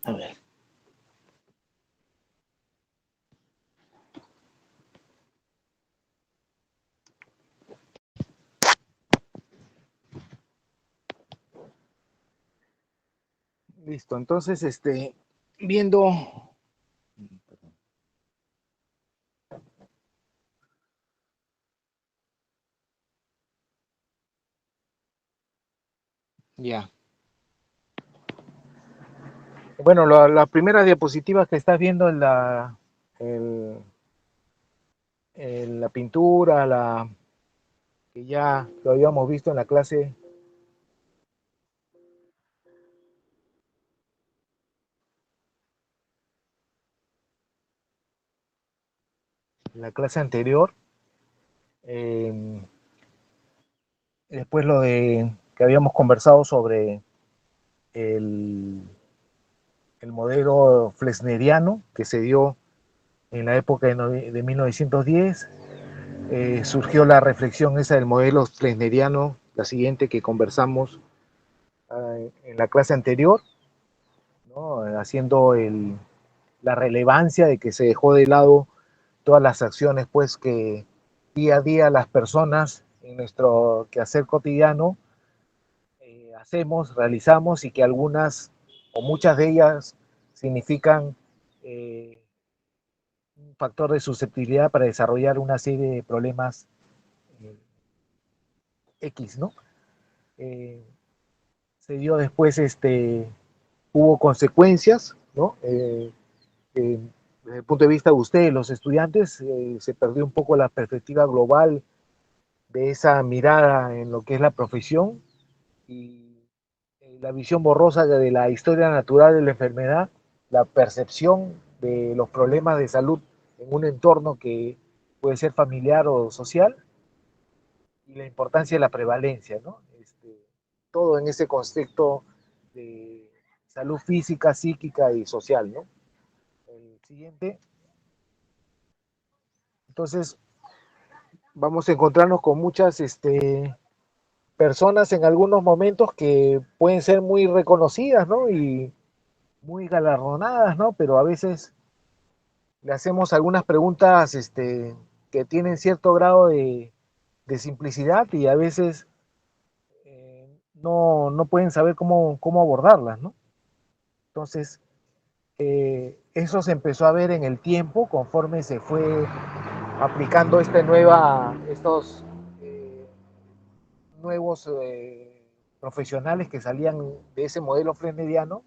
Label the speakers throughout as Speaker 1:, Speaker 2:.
Speaker 1: A ver. Listo, entonces, viendo, ya. Bueno, la primera diapositiva que estás viendo en el- la pintura, que ya lo habíamos visto en la clase anterior. eh, Después lo de que habíamos conversado sobre el, el modelo flesneriano que se dio en la época de 1910. Surgió la reflexión esa del modelo flesneriano, la siguiente que conversamos en la clase anterior, ¿no? Haciendo la relevancia de que se dejó de lado todas las acciones pues que día a día las personas en nuestro quehacer cotidiano hacemos, realizamos, y que algunas o muchas de ellas significan eh, un factor de susceptibilidad para desarrollar una serie de problemas eh, X, ¿no? Eh, Se dio después, hubo consecuencias, ¿no? Desde el punto de vista de ustedes, los estudiantes, se perdió un poco la perspectiva global de esa mirada en lo que es la profesión, y la visión borrosa de la historia natural de la enfermedad, la percepción de los problemas de salud en un entorno que puede ser familiar o social, y la importancia de la prevalencia, ¿no? Todo en ese contexto de salud física, psíquica y social, ¿no? El siguiente. Entonces, vamos a encontrarnos con muchas personas en algunos momentos que pueden ser muy reconocidas, ¿no? Y muy galardonadas, ¿no? Pero a veces le hacemos algunas preguntas que tienen cierto grado de simplicidad, y a veces no pueden saber cómo abordarlas, ¿no? Entonces, eso se empezó a ver en el tiempo conforme se fue aplicando estos nuevos profesionales que salían de ese modelo fresneriano,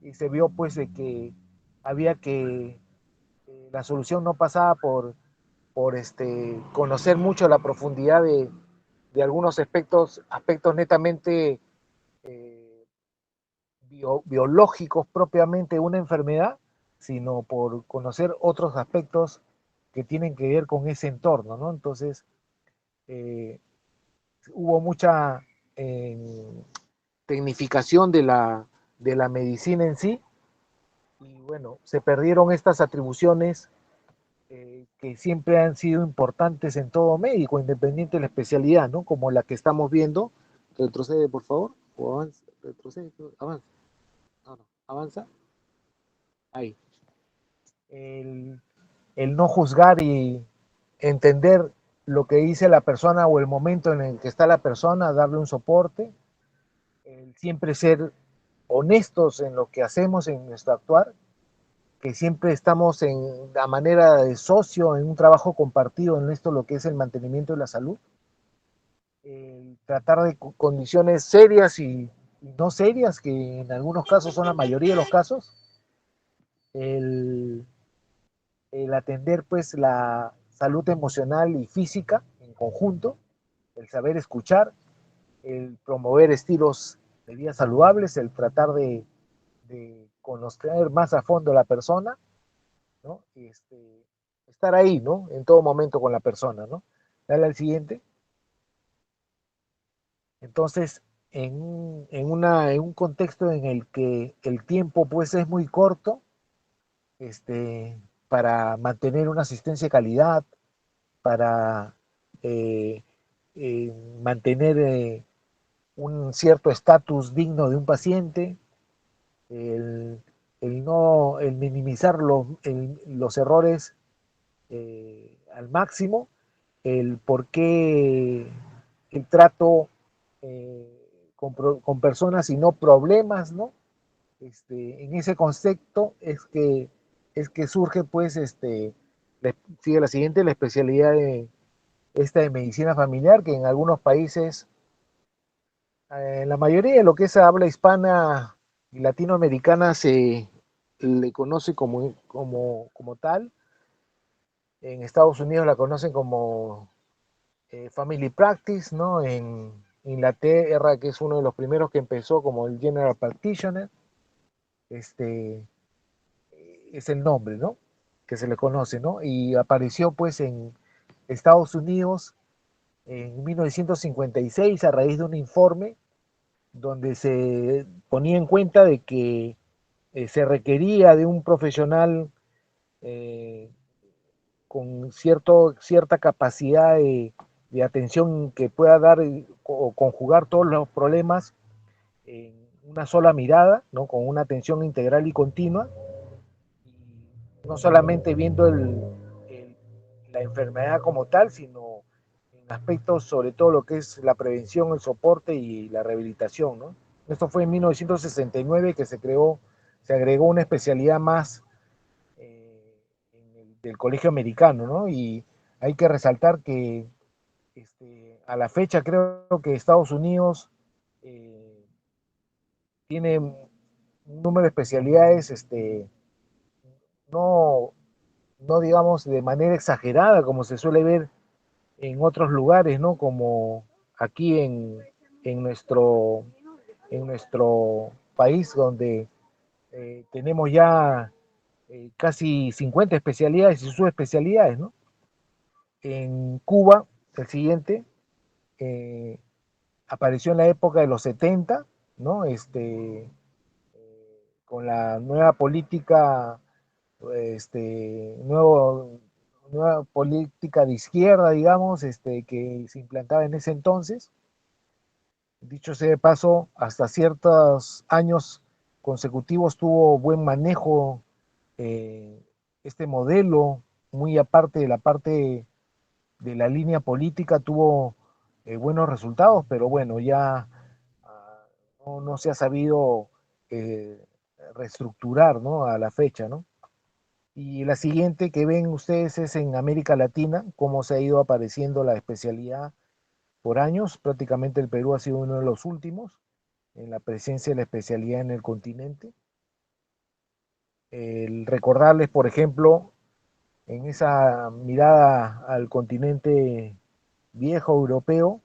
Speaker 1: y se vio pues de que había que la solución no pasaba por conocer mucho la profundidad de algunos aspectos netamente eh, biológicos propiamente de una enfermedad, sino por conocer otros aspectos que tienen que ver con ese entorno, ¿no? Entonces, eh, hubo mucha eh, tecnificación de la medicina en sí, y bueno, se perdieron estas atribuciones que siempre han sido importantes en todo médico, independiente de la especialidad, ¿no? Como la que estamos viendo. Retrocede, por favor, o avanza, retrocede, avanza, no, no, avanza, ahí. El, el no juzgar y entender lo que dice la persona o el momento en el que está la persona, darle un soporte, el siempre ser honestos en lo que hacemos, en nuestro actuar, que siempre estamos en la manera de socio, en un trabajo compartido en esto, lo que es el mantenimiento de la salud, tratar de condiciones serias y no serias, que en algunos casos son la mayoría de los casos, el, el atender pues la salud emocional y física en conjunto, el saber escuchar, el promover estilos de vida saludables, el tratar de conocer más a fondo a la persona, ¿no? Estar ahí, ¿no? En todo momento con la persona, ¿no? Dale al siguiente. Entonces, en un contexto en el que el tiempo pues es muy corto, para mantener una asistencia de calidad, para eh, mantener un cierto estatus digno de un paciente, el, el no el minimizar los errores al máximo, el por qué el trato con personas y no problemas, ¿no? En ese concepto es que surge, pues, sigue la siguiente, la especialidad de esta de medicina familiar, que en algunos países, en la mayoría de lo que es habla hispana y latinoamericana, se le conoce como tal. En Estados Unidos la conocen como Family Practice, ¿no? En Inglaterra, que es uno de los primeros que empezó como el General Practitioner, este, es el nombre, ¿no? Que se le conoce, ¿no? Y apareció pues en Estados Unidos en 1956 a raíz de un informe donde se ponía en cuenta de que se requería de un profesional eh, con cierta capacidad de atención que pueda dar o conjugar todos los problemas en una sola mirada, ¿no? Con una atención integral y continua, y no solamente viendo el, la enfermedad como tal, sino en aspectos sobre todo lo que es la prevención, el soporte y la rehabilitación, ¿no? Esto fue en 1969 que se agregó una especialidad más del colegio americano, ¿no? Y hay que resaltar que a la fecha creo que Estados Unidos eh, tiene un número de especialidades, no, no digamos de manera exagerada como se suele ver en otros lugares, ¿no? Como aquí en nuestro país, donde tenemos ya casi 50 especialidades y subespecialidades, ¿no? En Cuba, el siguiente, eh, apareció en la época de los 70, ¿no? Con la nueva política, nueva política de izquierda, digamos, que se implantaba en ese entonces. Dicho sea de paso, hasta ciertos años consecutivos tuvo buen manejo eh, este modelo, muy aparte de la parte de la línea política, tuvo buenos resultados, pero bueno, ya no se ha sabido eh, reestructurar, ¿no? A la fecha, ¿no? Y la siguiente que ven ustedes es en América Latina, cómo se ha ido apareciendo la especialidad por años. Prácticamente el Perú ha sido uno de los últimos en la presencia de la especialidad en el continente. El recordarles, por ejemplo, en esa mirada al continente viejo europeo,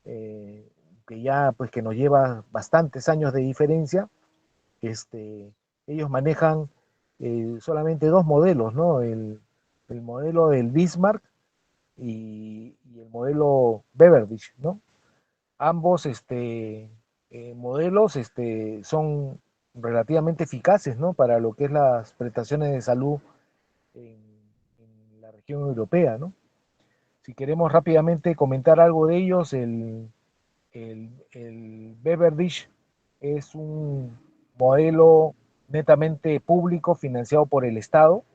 Speaker 1: eh, que ya pues que nos lleva bastantes años de diferencia, ellos manejan solamente dos modelos, ¿no? El modelo del Bismarck y el modelo Beveridge, ¿no? Ambos modelos son relativamente eficaces, ¿no? Para lo que es las prestaciones de salud en, en la región europea, ¿no? Si queremos rápidamente comentar algo de ellos, el Beveridge es un modelo netamente público financiado por el Estado,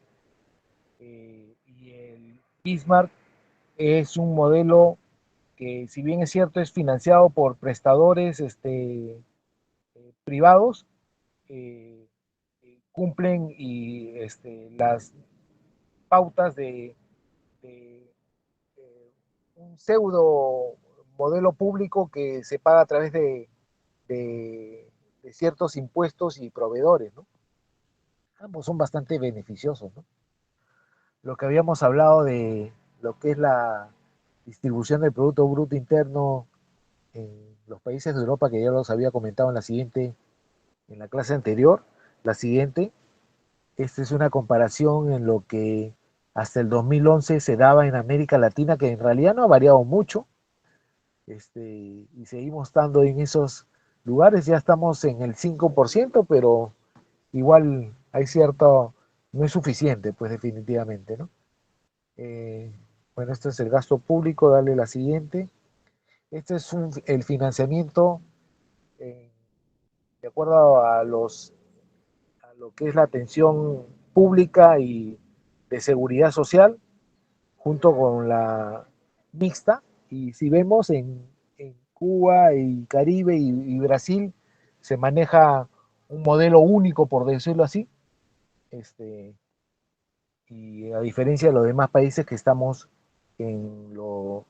Speaker 1: y el Bismarck es un modelo que, si bien es cierto, es financiado por prestadores privados, eh, cumplen las pautas de un pseudo modelo público que se paga a través de ciertos impuestos y proveedores, ¿no? Ambos son bastante beneficiosos, ¿no? Lo que habíamos hablado de lo que es la distribución del Producto Bruto Interno en los países de Europa, que ya los había comentado en la clase anterior, la siguiente, esta es una comparación en lo que hasta el 2011 se daba en América Latina, que en realidad no ha variado mucho, y seguimos estando en esos lugares, ya estamos en el 5%, pero igual hay cierto, no es suficiente, pues definitivamente, ¿no? Eh, bueno, este es el gasto público, dale la siguiente. Este es el financiamiento eh, de acuerdo a lo que es la atención pública y de seguridad social, junto con la mixta. Y si vemos en Cuba y Caribe y Brasil, se maneja un modelo único, por decirlo así, este, y a diferencia de los demás países que estamos en lo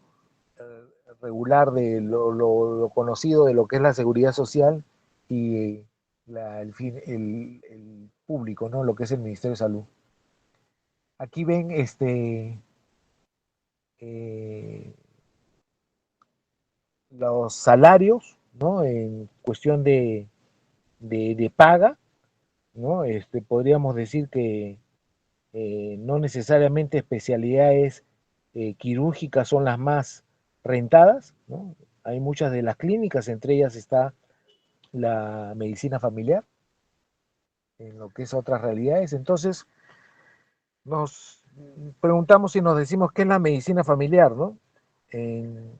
Speaker 1: regular de lo conocido de lo que es la seguridad social y el público, ¿no? Lo que es el Ministerio de Salud. Aquí ven eh, los salarios, ¿no? En cuestión de paga, ¿no? Podríamos decir que no necesariamente especialidades quirúrgicas son las más rentadas, ¿no? Hay muchas de las clínicas, entre ellas está la medicina familiar, en lo que es otras realidades. Entonces, nos preguntamos y nos decimos qué es la medicina familiar, ¿no? Eh,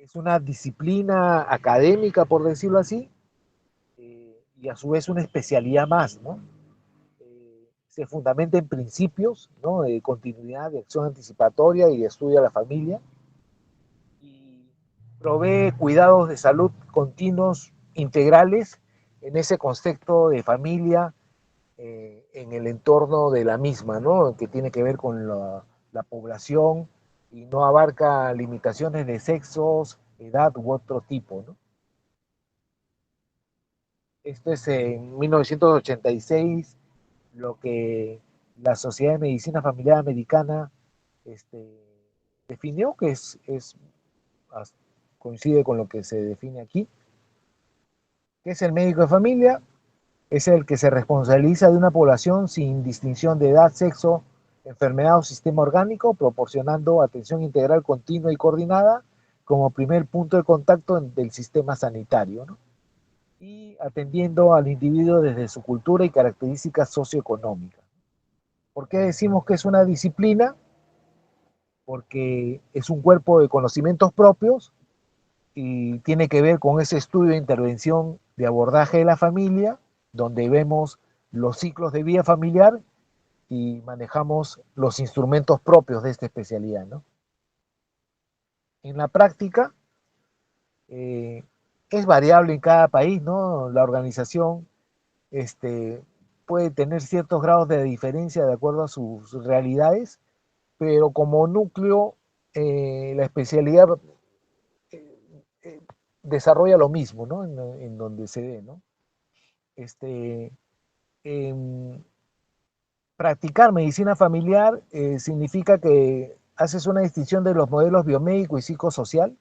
Speaker 1: es una disciplina académica, por decirlo así, y a su vez una especialidad más, ¿no? Se fundamenta en principios, ¿no? De continuidad, de acción anticipatoria y de estudio a la familia, y provee cuidados de salud continuos, integrales, en ese contexto de familia, en el entorno de la misma, ¿no? Que tiene que ver con la población y no abarca limitaciones de sexos, edad u otro tipo, ¿no? Esto es en 1986 lo que la Sociedad de Medicina Familiar Americana este, definió, que coincide con lo que se define aquí, que es el médico de familia, es el que se responsabiliza de una población sin distinción de edad, sexo, enfermedad o sistema orgánico, proporcionando atención integral continua y coordinada como primer punto de contacto del sistema sanitario, ¿no? Y atendiendo al individuo desde su cultura y características socioeconómicas. ¿Por qué decimos que es una disciplina? Porque es un cuerpo de conocimientos propios y tiene que ver con ese estudio de intervención de abordaje de la familia, donde vemos los ciclos de vida familiar y manejamos los instrumentos propios de esta especialidad, ¿no? En la práctica, eh, es variable en cada país, ¿no? La organización puede tener ciertos grados de diferencia de acuerdo a sus realidades, pero como núcleo, la especialidad eh, eh, desarrolla lo mismo, ¿no? En donde se dé, ¿no? Este, em, Practicar medicina familiar significa que haces una distinción de los modelos biomédico y psicosocial,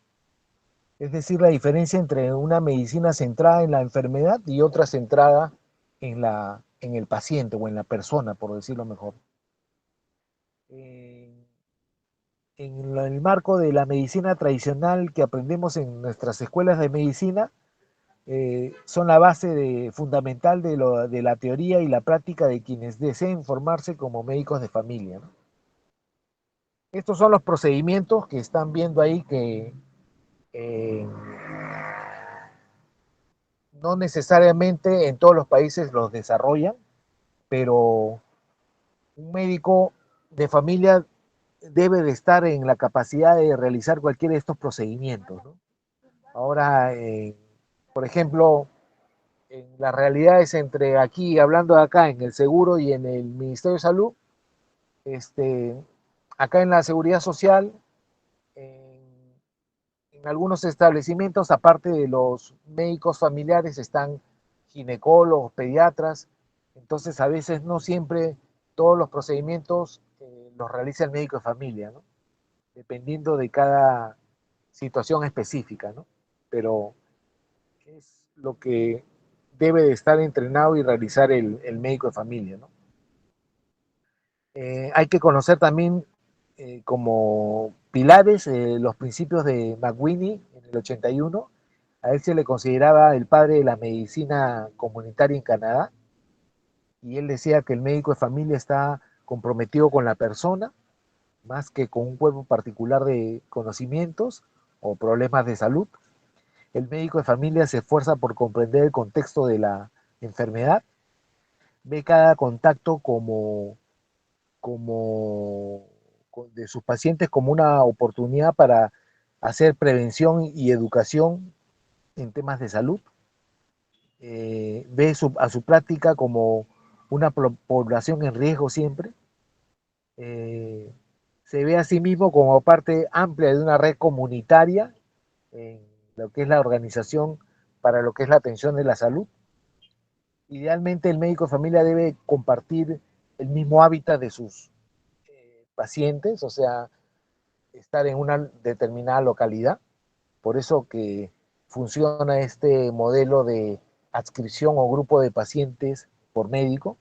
Speaker 1: es decir, la diferencia entre una medicina centrada en la enfermedad y otra centrada en el paciente o en la persona, por decirlo mejor. Eh, en el marco de la medicina tradicional que aprendemos en nuestras escuelas de medicina, son la fundamental de la teoría y la práctica de quienes deseen formarse como médicos de familia, ¿no? Estos son los procedimientos que están viendo ahí que eh, no necesariamente en todos los países los desarrollan, pero un médico de familia debe de estar en la capacidad de realizar cualquiera de estos procedimientos, ¿no? Ahora, por ejemplo, en las realidades entre aquí, hablando de acá, en el seguro y en el Ministerio de Salud, este, acá en la seguridad social, en algunos establecimientos, aparte de los médicos familiares, están ginecólogos, pediatras, entonces a veces no siempre todos los procedimientos los realiza el médico de familia, ¿no? Dependiendo de cada situación específica, ¿no? Pero es lo que debe de estar entrenado y realizar el médico de familia, ¿no? Hay que conocer también como pilares los principios de McWhinney en el 81. A él se le consideraba el padre de la medicina comunitaria en Canadá, y él decía que el médico de familia está comprometido con la persona más que con un cuerpo particular de conocimientos o problemas de salud. El médico de familia se esfuerza por comprender el contexto de la enfermedad ve cada contacto como de sus pacientes como una oportunidad para hacer prevención y educación en temas de salud. Ve a su práctica como una población en riesgo siempre. Eh, Se ve a sí mismo como parte amplia de una red comunitaria en lo que es la organización para lo que es la atención de la salud. Idealmente el médico de familia debe compartir el mismo hábitat de sus pacientes, o sea, estar en una determinada localidad. Por eso que funciona este modelo de adscripción o grupo de pacientes por médico.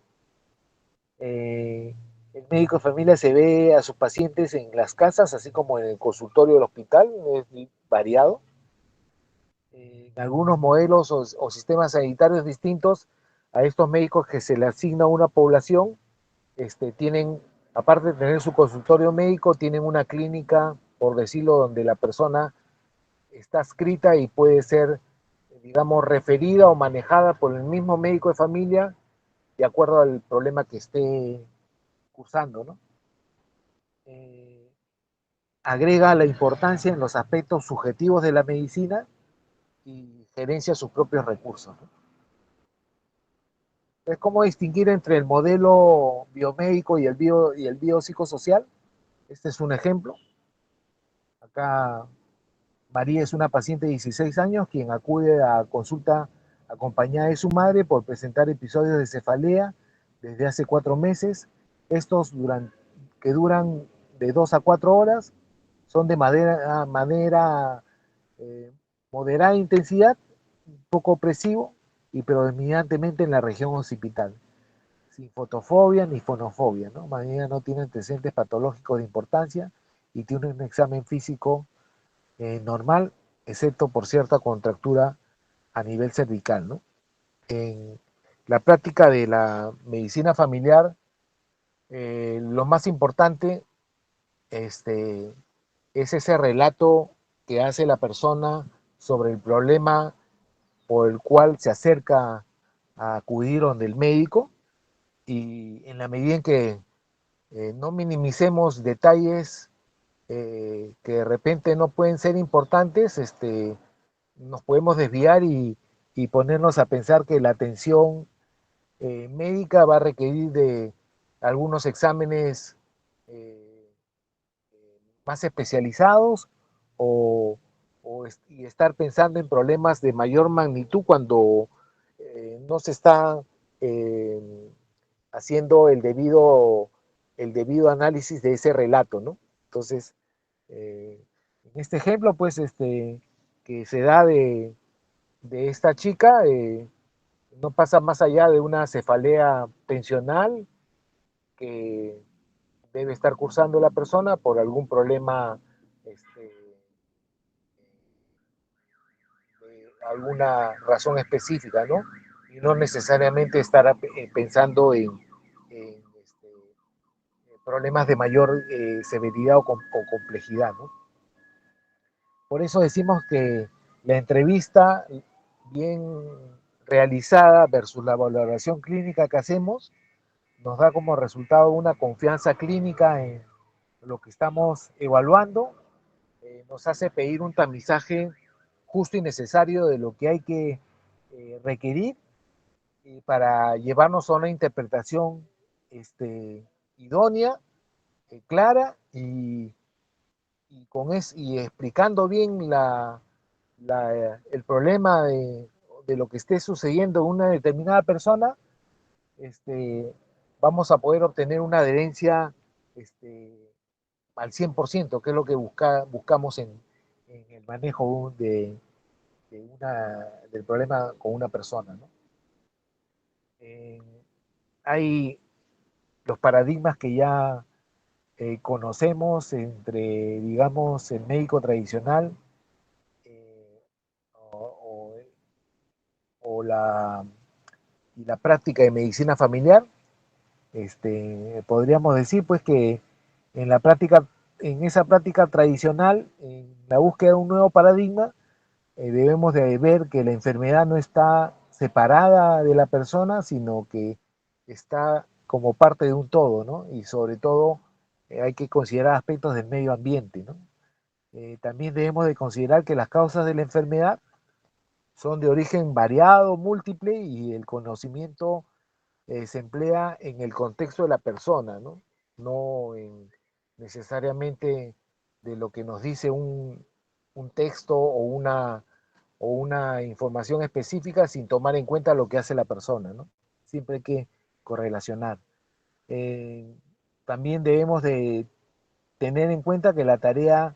Speaker 1: El médico de familia se ve a sus pacientes en las casas, así como en el consultorio del hospital, es variado. En algunos modelos o sistemas sanitarios distintos a estos médicos que se le asigna a una población, tienen, aparte de tener su consultorio médico, tienen una clínica, por decirlo, donde la persona está adscrita y puede ser, digamos, referida o manejada por el mismo médico de familia de acuerdo al problema que esté cursando, ¿no? Eh, Agrega la importancia en los aspectos subjetivos de la medicina y gerencia sus propios recursos, ¿no? Es como distinguir entre el modelo biomédico y el biopsicosocial. Este es un ejemplo. Acá María es una paciente de 16 años quien acude a consulta acompañada de su madre por presentar episodios de cefalea desde hace 4 meses. Estos que duran de 2 a 4 horas, son de manera eh, moderada intensidad, un poco opresivo y predominantemente en la región occipital, sin fotofobia ni fonofobia, ¿no? María no tiene antecedentes patológicos de importancia y tiene un examen físico normal, excepto por cierta contractura a nivel cervical, ¿no? En la práctica de la medicina familiar, lo más importante es ese relato que hace la persona sobre el problema por el cual se acerca a acudir donde el médico, y en la medida en que no minimicemos detalles que de repente no pueden ser importantes, nos podemos desviar y ponernos a pensar que la atención médica va a requerir de algunos exámenes eh, más especializados o, y estar pensando en problemas de mayor magnitud cuando no se está eh, haciendo el debido análisis de ese relato, ¿no? Entonces, en este ejemplo, pues, que se da de esta chica, no pasa más allá de una cefalea tensional que debe estar cursando la persona por algún problema, alguna razón específica, ¿no? Y no necesariamente estar pensando en problemas de mayor severidad o complejidad, ¿no? Por eso decimos que la entrevista bien realizada versus la valoración clínica que hacemos nos da como resultado una confianza clínica en lo que estamos evaluando, nos hace pedir un tamizaje justo y necesario de lo que hay que requerir y para llevarnos a una interpretación idónea, clara y explicando bien el problema de lo que esté sucediendo en una determinada persona, este, vamos a poder obtener una adherencia al 100%, que es lo que buscamos en el manejo del problema con una persona, ¿no? Eh, Hay los paradigmas que ya conocemos entre, digamos, el médico tradicional eh, o, y la práctica de medicina familiar. Podríamos decir pues que en la práctica, en esa práctica tradicional, en la búsqueda de un nuevo paradigma, debemos de ver que la enfermedad no está separada de la persona, sino que está como parte de un todo, ¿no? Y sobre todo hay que considerar aspectos del medio ambiente, ¿no? También debemos de considerar que las causas de la enfermedad son de origen variado, múltiple, y el conocimiento se emplea en el contexto de la persona, ¿no? No en, necesariamente de lo que nos dice un texto o una información específica sin tomar en cuenta lo que hace la persona, ¿no? Siempre hay que correlacionar. Eh, También debemos de tener en cuenta que la tarea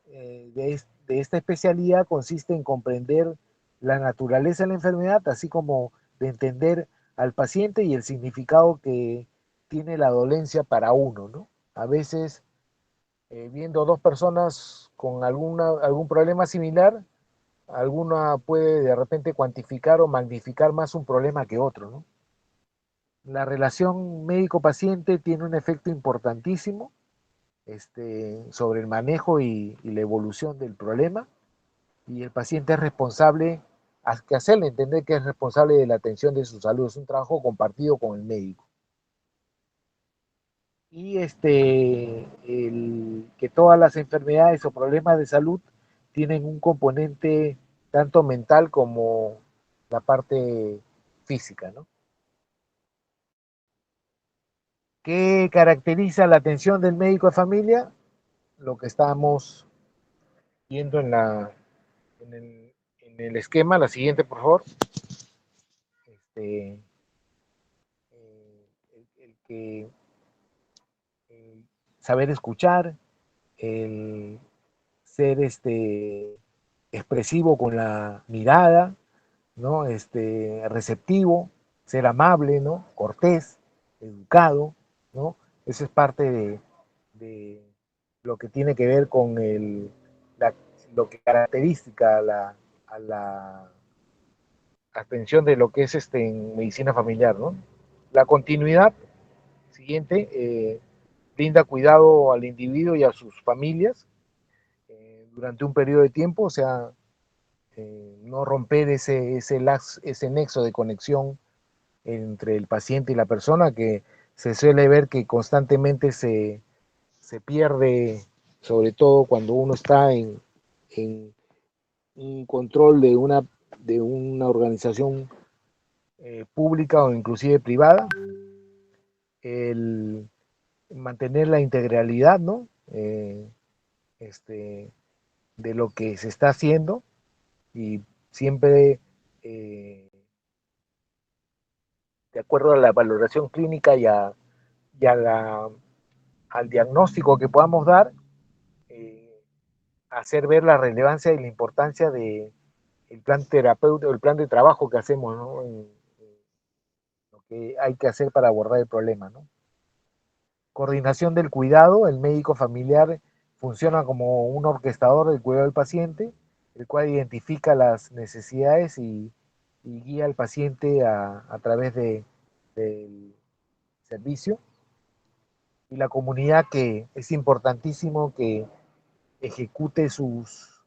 Speaker 1: de esta especialidad consiste en comprender la naturaleza de la enfermedad, así como de entender al paciente y el significado que tiene la dolencia para uno, ¿no? A veces, viendo dos personas con algún problema similar, alguna puede de repente cuantificar o magnificar más un problema que otro, ¿no? La relación médico-paciente tiene un efecto importantísimo sobre el manejo y la evolución del problema, y el paciente es responsable, hay que hacerle entender que es responsable de la atención de su salud, es un trabajo compartido con el médico. Y que todas las enfermedades o problemas de salud tienen un componente tanto mental como la parte física, ¿no? ¿Qué caracteriza la atención del médico de familia? Lo que estamos viendo en, el, en el esquema, la siguiente, por favor. Este, el que saber escuchar, el ser expresivo con la mirada, ¿no? Receptivo, ser amable, ¿no? Cortés, educado, ¿no? Eso es parte de lo que tiene que ver con la, lo que caracteriza a la atención de lo que es en medicina familiar, ¿no? La continuidad siguiente brinda cuidado al individuo y a sus familias durante un periodo de tiempo, o sea, no romper ese nexo de conexión entre el paciente y la persona, que se suele ver que constantemente se pierde, sobre todo cuando uno está en un control de una organización pública o inclusive privada, el mantener la integralidad, ¿no? Este, de lo que se está haciendo, y siempre de acuerdo a la valoración clínica y al diagnóstico que podamos dar, eh, hacer ver la relevancia y la importancia de el plan terapéutico, el plan de trabajo que hacemos, ¿no? En lo que hay que hacer para abordar el problema, ¿no? Coordinación del cuidado, el médico familiar funciona como un orquestador del cuidado del paciente, el cual identifica las necesidades y guía al paciente a través del servicio. Y la comunidad, que es importantísimo que ejecute sus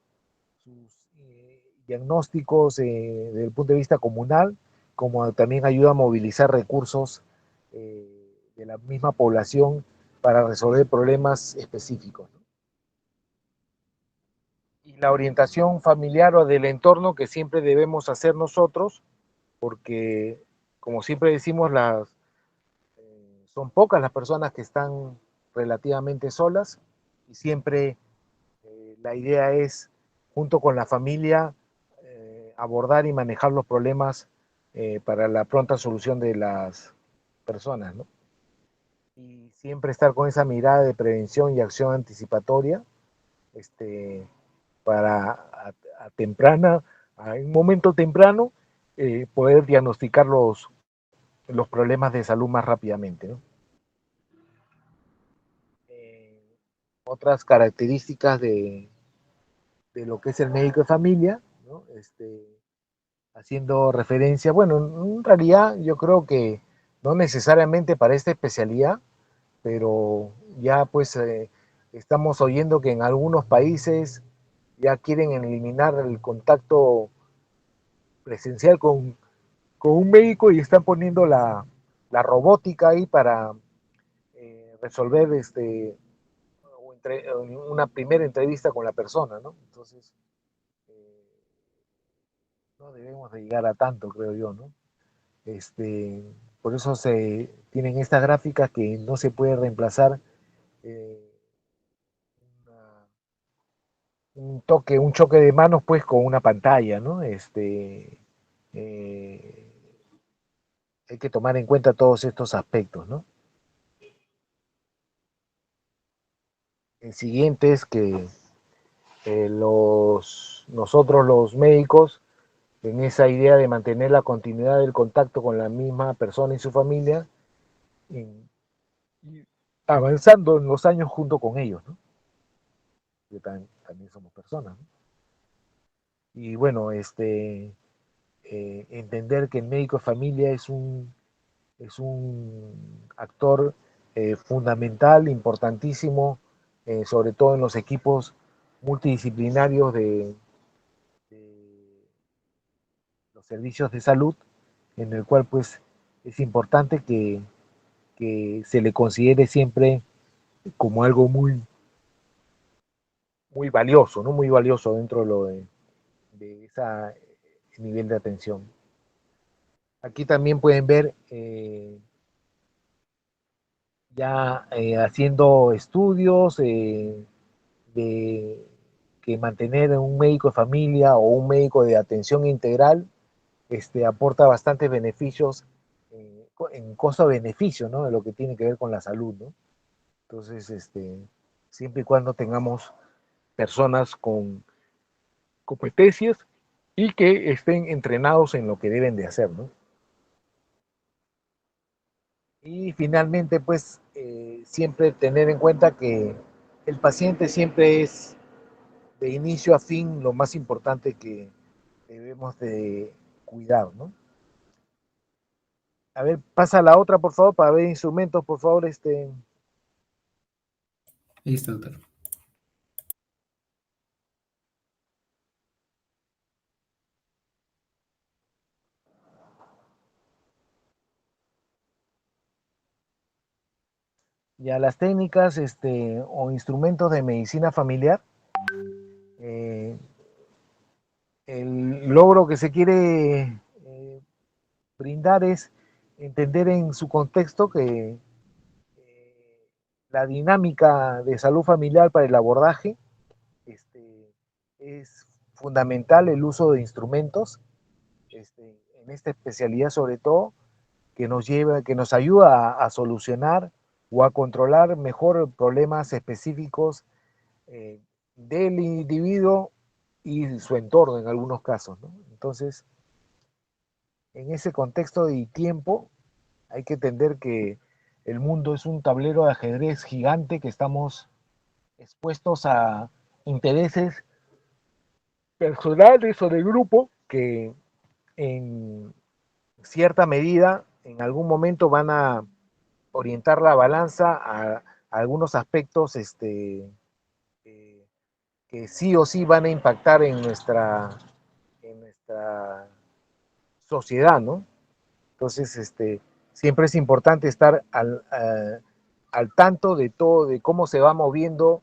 Speaker 1: diagnósticos desde el punto de vista comunal, como también ayuda a movilizar recursos de la misma población para resolver problemas específicos, ¿no? Y la orientación familiar o del entorno, que siempre debemos hacer nosotros, porque como siempre decimos, son pocas las personas que están relativamente solas, y siempre la idea es, junto con la familia, abordar y manejar los problemas para la pronta solución de las personas, ¿no? Y siempre estar con esa mirada de prevención y acción anticipatoria, este, para a temprana, a un momento temprano, poder diagnosticar los problemas de salud más rápidamente, ¿no? Eh, Otras características de lo que es el médico de familia, ¿no? Haciendo referencia, bueno, en realidad yo creo que no necesariamente para esta especialidad, pero ya pues estamos oyendo que en algunos países ya quieren eliminar el contacto presencial con un médico, y están poniendo la robótica ahí para resolver una primera entrevista con la persona, ¿no? Entonces, eh, no debemos de llegar a tanto, creo yo, ¿no? Este, por eso se tienen estas gráficas que no se puede reemplazar eh, una, un choque de manos pues con una pantalla, ¿no? Eh, hay que tomar en cuenta todos estos aspectos, ¿no? El siguiente es que nosotros los médicos, en esa idea de mantener la continuidad del contacto con la misma persona y su familia, y avanzando en los años junto con ellos, ¿no? Que también somos personas, ¿no? Y bueno, entender que el médico de familia es un actor fundamental, importantísimo, sobre todo en los equipos multidisciplinarios de los servicios de salud, en el cual pues es importante que se le considere siempre como algo muy valioso, ¿no? Muy valioso dentro de ese nivel de atención. Aquí también pueden ver ya haciendo estudios de que mantener un médico de familia o un médico de atención integral aporta bastantes beneficios en costo-beneficio, ¿no? De lo que tiene que ver con la salud, ¿no? Entonces, siempre y cuando tengamos personas con competencias y que estén entrenados en lo que deben de hacer, ¿no? Y finalmente, pues, siempre tener en cuenta que el paciente siempre es de inicio a fin lo más importante que debemos de cuidar, ¿no? A ver, pasa la otra, por favor, para ver instrumentos, por favor,
Speaker 2: Listo, doctor.
Speaker 1: ya las técnicas, o instrumentos de medicina familiar. Eh, el logro que se quiere brindar es entender en su contexto que la dinámica de salud familiar para el abordaje es fundamental el uso de instrumentos, en esta especialidad sobre todo, que nos ayuda a solucionar o a controlar mejor problemas específicos eh, del individuo y su entorno en algunos casos, ¿no? Entonces, en ese contexto y tiempo, hay que entender que el mundo es un tablero de ajedrez gigante que estamos expuestos a intereses personales o de grupo que en cierta medida en algún momento van a orientar la balanza a algunos aspectos eh, que sí o sí van a impactar en nuestra sociedad, ¿no? Entonces, siempre es importante estar al tanto de todo, de cómo se va moviendo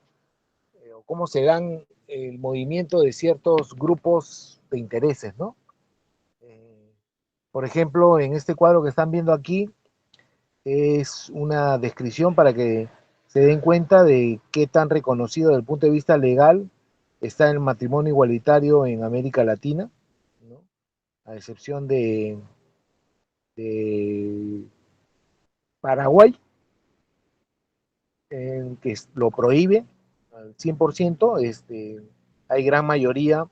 Speaker 1: o cómo se dan el movimiento de ciertos grupos de intereses, ¿no? Eh, por ejemplo, en este cuadro que están viendo aquí es una descripción para que se den cuenta de qué tan reconocido desde el punto de vista legal está el matrimonio igualitario en América Latina, ¿no? A excepción de Paraguay, que lo prohíbe al 100%, hay gran mayoría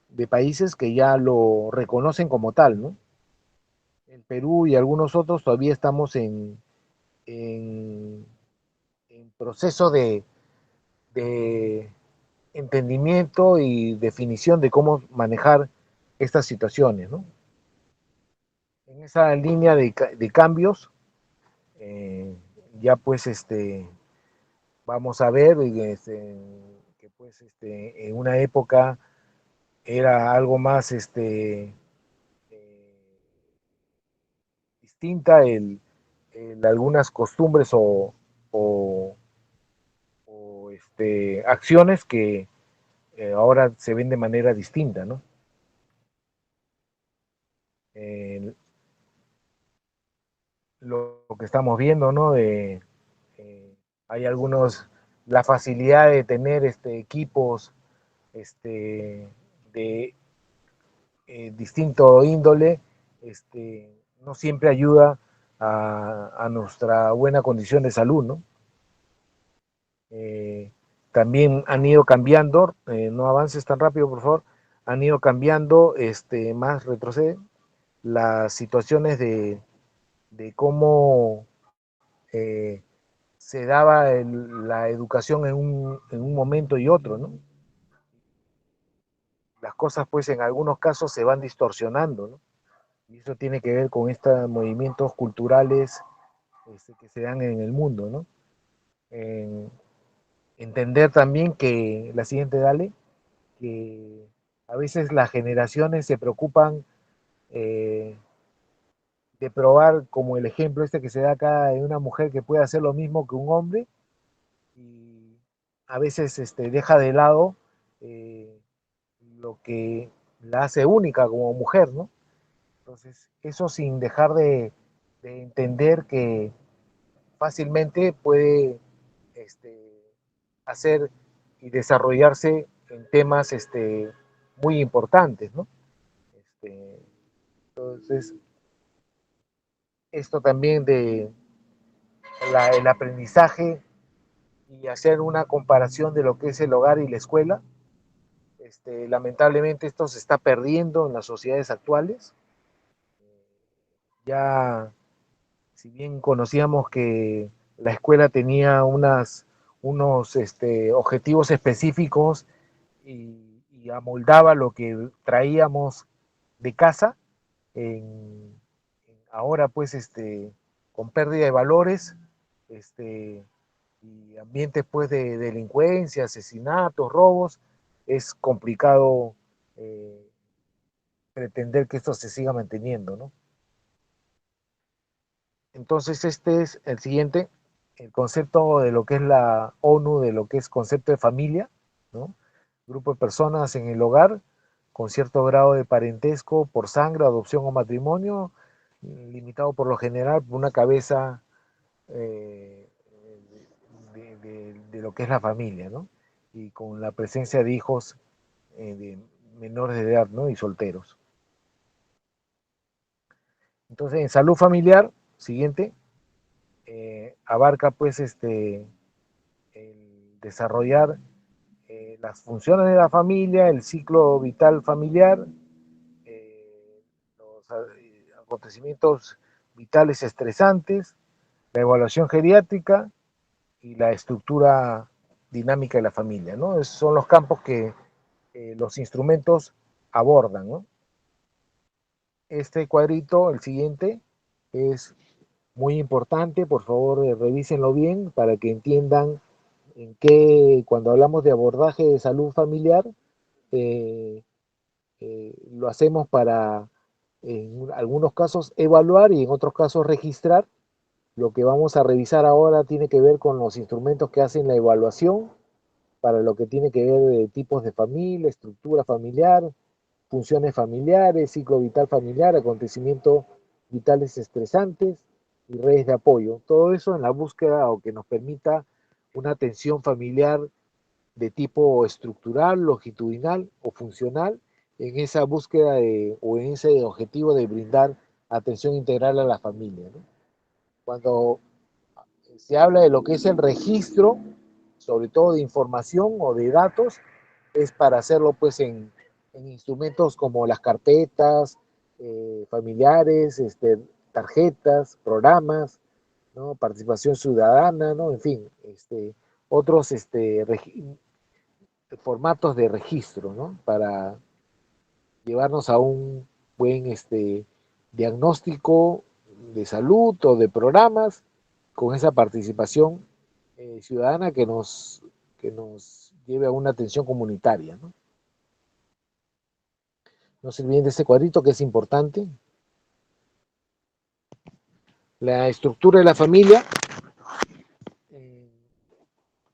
Speaker 1: de países que ya lo reconocen como tal, ¿no? El Perú y algunos otros todavía estamos en, en proceso de entendimiento y definición de cómo manejar estas situaciones, ¿no? En esa línea de cambios, eh, ya pues vamos a ver que pues en una época era algo más eh, distinta algunas costumbres o, acciones que ahora se ven de manera distinta, ¿no? Eh, lo que estamos viendo, ¿no? Hay algunos, la facilidad de tener equipos de distinto índole, no siempre ayuda a nuestra buena condición de salud, ¿no? Eh, También han ido cambiando, no avances tan rápido, por favor, han ido cambiando, más retrocede, las situaciones de cómo eh, se daba la educación en un momento y otro, ¿no? Las cosas, pues, en algunos casos se van distorsionando, ¿no? Y eso tiene que ver con estos movimientos culturales que se dan en el mundo, ¿no? En entender también que, la siguiente, dale, que a veces las generaciones se preocupan eh, de probar, como el ejemplo que se da acá de una mujer que puede hacer lo mismo que un hombre, y a veces deja de lado eh, lo que la hace única como mujer, ¿no? Entonces, eso sin dejar de entender que fácilmente puede este, hacer y desarrollarse en temas muy importantes, ¿no? Este, entonces, esto también de el aprendizaje y hacer una comparación de lo que es el hogar y la escuela, lamentablemente esto se está perdiendo en las sociedades actuales. Ya, si bien conocíamos que la escuela tenía unos objetivos específicos y amoldaba lo que traíamos de casa, ahora pues con pérdida de valores y ambientes pues de delincuencia, asesinatos, robos, es complicado eh, pretender que esto se siga manteniendo, ¿no? Entonces este es el siguiente, el concepto de lo que es la ONU, de lo que es concepto de familia, ¿no? Grupo de personas en el hogar con cierto grado de parentesco por sangre, adopción o matrimonio, limitado por lo general por una cabeza eh, de lo que es la familia, ¿no? Y con la presencia de hijos de menores de edad, ¿no? Y solteros. Entonces, en salud familiar, siguiente, abarca pues el desarrollar las funciones de la familia, el ciclo vital familiar, los acontecimientos vitales estresantes, la evaluación geriátrica y la estructura dinámica de la familia, ¿no? Esos son los campos que los instrumentos abordan, ¿no? Este cuadrito, el siguiente, es muy importante, por favor revísenlo bien para que entiendan en qué, cuando hablamos de abordaje de salud familiar, eh, lo hacemos para, en algunos casos, evaluar y en otros casos registrar. Lo que vamos a revisar ahora tiene que ver con los instrumentos que hacen la evaluación, para lo que tiene que ver de tipos de familia, estructura familiar, funciones familiares, ciclo vital familiar, acontecimientos vitales estresantes y redes de apoyo. Todo eso en la búsqueda o que nos permita una atención familiar de tipo estructural, longitudinal o funcional en esa búsqueda o en ese objetivo de brindar atención integral a la familia, ¿no? Cuando se habla de lo que es el registro, sobre todo de información o de datos, es para hacerlo pues en instrumentos como las carpetas familiares, tarjetas, programas, ¿no? Participación ciudadana, ¿no? En fin, otros formatos de registro, ¿no? Para llevarnos a un buen diagnóstico de salud o de programas con esa participación ciudadana que nos lleve a una atención comunitaria, ¿no? No se olviden de ese cuadrito que es importante. La estructura de la familia, eh,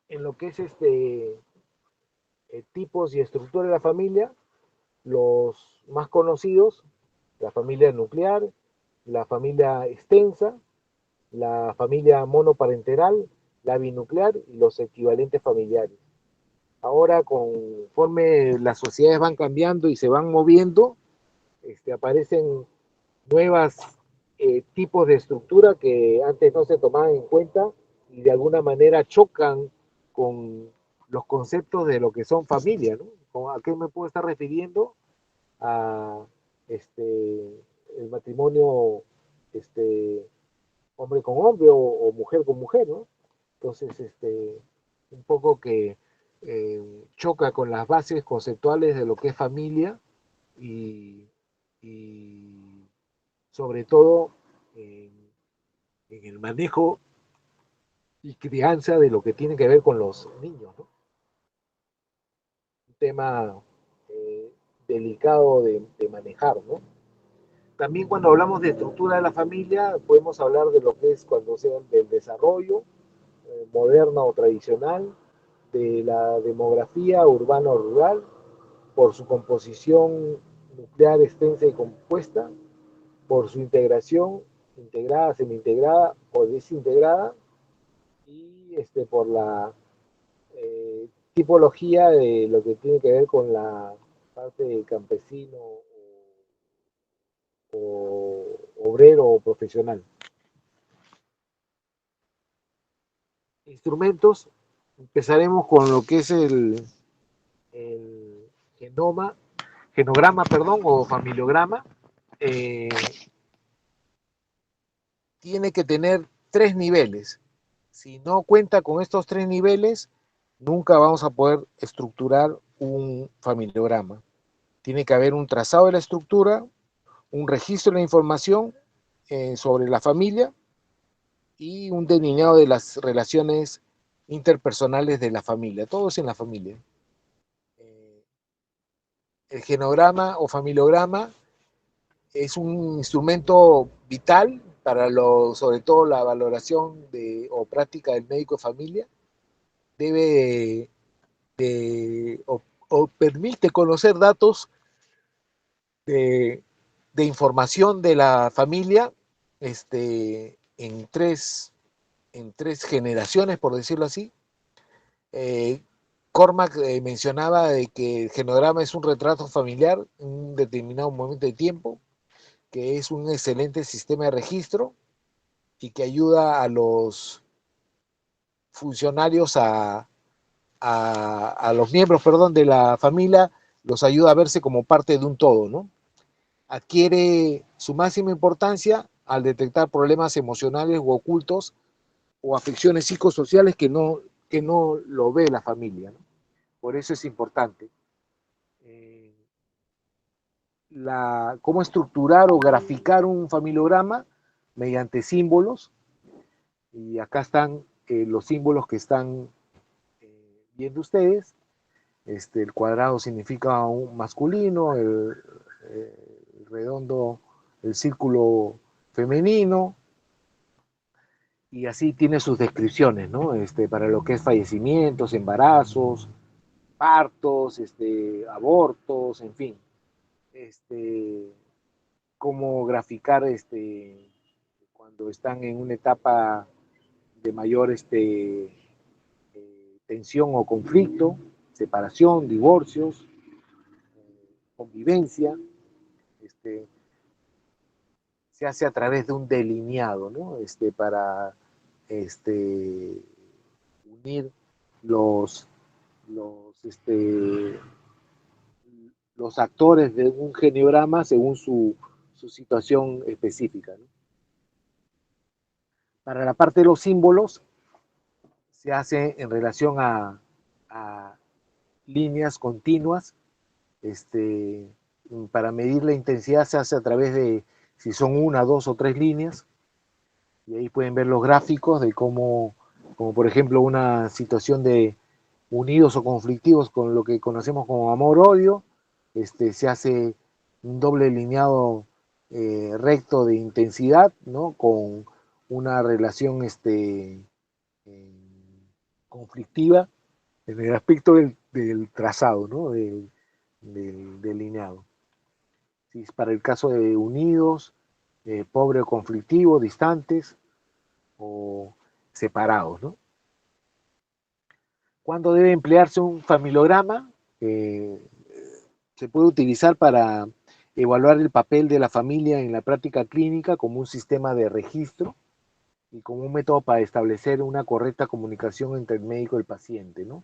Speaker 1: en lo que es tipos y estructura de la familia, los más conocidos, la familia nuclear, la familia extensa, la familia monoparental, la binuclear y los equivalentes familiares. Ahora, conforme las sociedades van cambiando y se van moviendo, aparecen nuevas tipos de estructura que antes no se tomaban en cuenta y de alguna manera chocan con los conceptos de lo que son familia, ¿no? ¿A qué me puedo estar refiriendo? A el matrimonio hombre con hombre o mujer con mujer, ¿no? Entonces, un poco que choca con las bases conceptuales de lo que es familia y, y sobre todo en el manejo y crianza de lo que tiene que ver con los niños, ¿no? Un tema eh, delicado de manejar, ¿no? También cuando hablamos de estructura de la familia, podemos hablar de lo que es cuando sea del desarrollo moderna o tradicional, de la demografía urbana o rural, por su composición nuclear extensa y compuesta, por su integración integrada, semi-integrada o desintegrada, y por la tipología de lo que tiene que ver con la parte de campesino o obrero o profesional. Instrumentos, empezaremos con lo que es el genograma, perdón, o familiograma. Eh, Tiene que tener 3 niveles. Si no cuenta con estos 3 niveles, nunca vamos a poder estructurar un familiograma. Tiene que haber un trazado de la estructura, un registro de la información sobre la familia y un delineado de las relaciones interpersonales de la familia. Todo es en la familia. El genograma o familiograma es un instrumento vital para sobre todo la valoración o práctica del médico de familia. Debe o permite conocer datos de, de, información de la familia en tres generaciones, por decirlo así. Cormac mencionaba de que el genograma es un retrato familiar en un determinado momento de tiempo, que es un excelente sistema de registro y que ayuda a los funcionarios a los miembros, perdón, de la familia, los ayuda a verse como parte de un todo, ¿no? Adquiere su máxima importancia al detectar problemas emocionales u ocultos o afecciones psicosociales que no lo ve la familia, ¿no? Por eso es importante. Cómo estructurar o graficar un familiograma mediante símbolos, y acá están los símbolos que están viendo ustedes. El cuadrado significa un masculino, el redondo, el círculo femenino, y así tiene sus descripciones, ¿no? Para lo que es fallecimientos, embarazos, partos, abortos, en fin. Cómo graficar cuando están en una etapa de mayor tensión o conflicto, separación, divorcios, convivencia, se hace a través de un delineado, ¿no? Para unir los, los, los actores de un geniograma según su situación específica, ¿no? Para la parte de los símbolos, se hace en relación a líneas continuas. Para medir la intensidad se hace a través de si son 1, 2 o 3 líneas, y ahí pueden ver los gráficos de cómo, como por ejemplo una situación de unidos o conflictivos con lo que conocemos como amor-odio, se hace un doble lineado recto de intensidad, ¿no? Con una relación conflictiva en el aspecto del trazado, ¿no? Del delineado. Si es para el caso de unidos, pobre o conflictivo, distantes o separados, ¿no? ¿Cuándo debe emplearse un familiograma? Se puede utilizar para evaluar el papel de la familia en la práctica clínica como un sistema de registro y como un método para establecer una correcta comunicación entre el médico y el paciente, ¿no?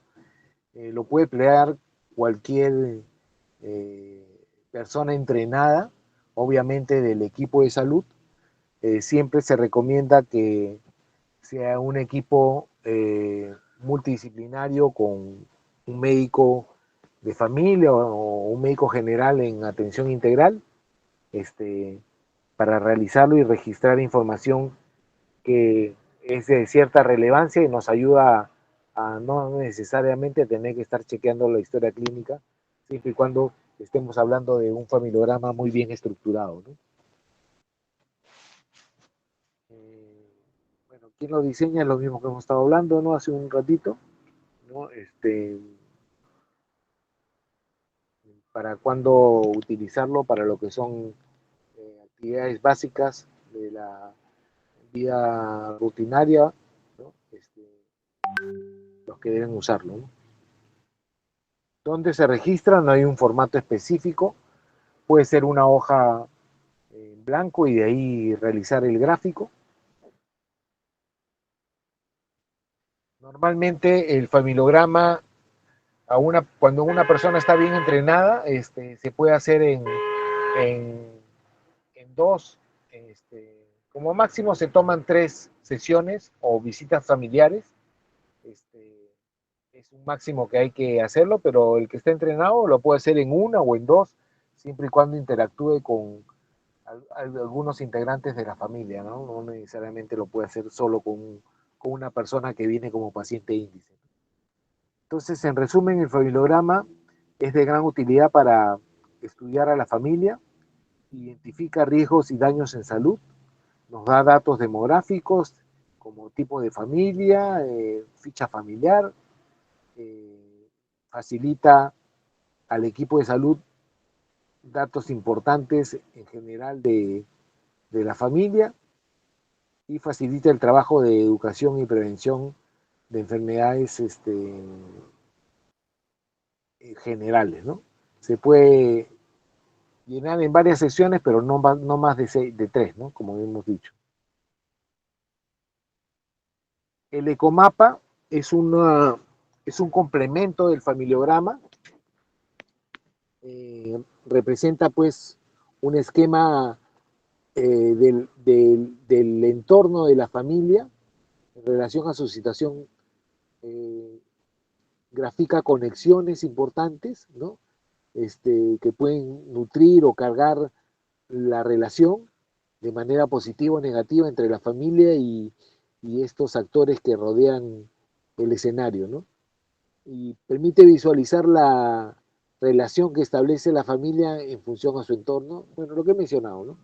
Speaker 1: Lo puede emplear cualquier eh, persona entrenada, obviamente del equipo de salud. Siempre se recomienda que sea un equipo multidisciplinario con un médico de familia o un médico general en atención integral, para realizarlo y registrar información que es de cierta relevancia y nos ayuda a no necesariamente tener que estar chequeando la historia clínica, siempre y cuando estemos hablando de un familiograma muy bien estructurado, ¿no? Bueno, ¿quién lo diseña? Es lo mismo que hemos estado hablando, ¿no? Hace un ratito, ¿no? Para cuándo utilizarlo, para lo que son actividades básicas de la vida rutinaria, ¿no? Los que deben usarlo, ¿no? ¿Dónde se registra? No hay un formato específico, puede ser una hoja en blanco y de ahí realizar el gráfico. Normalmente el familiograma, cuando una persona está bien entrenada, se puede hacer en, en dos, como máximo se toman 3 sesiones o visitas familiares. Este, es un máximo que hay que hacerlo, pero el que está entrenado lo puede hacer en una o en dos, siempre y cuando interactúe con algunos integrantes de la familia, ¿no? No necesariamente lo puede hacer solo con una persona que viene como paciente índice. Entonces, en resumen, el familiograma es de gran utilidad para estudiar a la familia, identifica riesgos y daños en salud, nos da datos demográficos como tipo de familia, ficha familiar, facilita al equipo de salud datos importantes en general de la familia y facilita el trabajo de educación y prevención de enfermedades generales, ¿no? Se puede llenar en varias sesiones, pero no más de 3, ¿no? Como hemos dicho. El ecomapa es un complemento del familiograma, representa pues un esquema del entorno de la familia en relación a su situación, eh, grafica conexiones importantes, ¿no? Que pueden nutrir o cargar la relación de manera positiva o negativa entre la familia y estos actores que rodean el escenario, ¿no? Y permite visualizar la relación que establece la familia en función a su entorno. Bueno, lo que he mencionado, ¿no?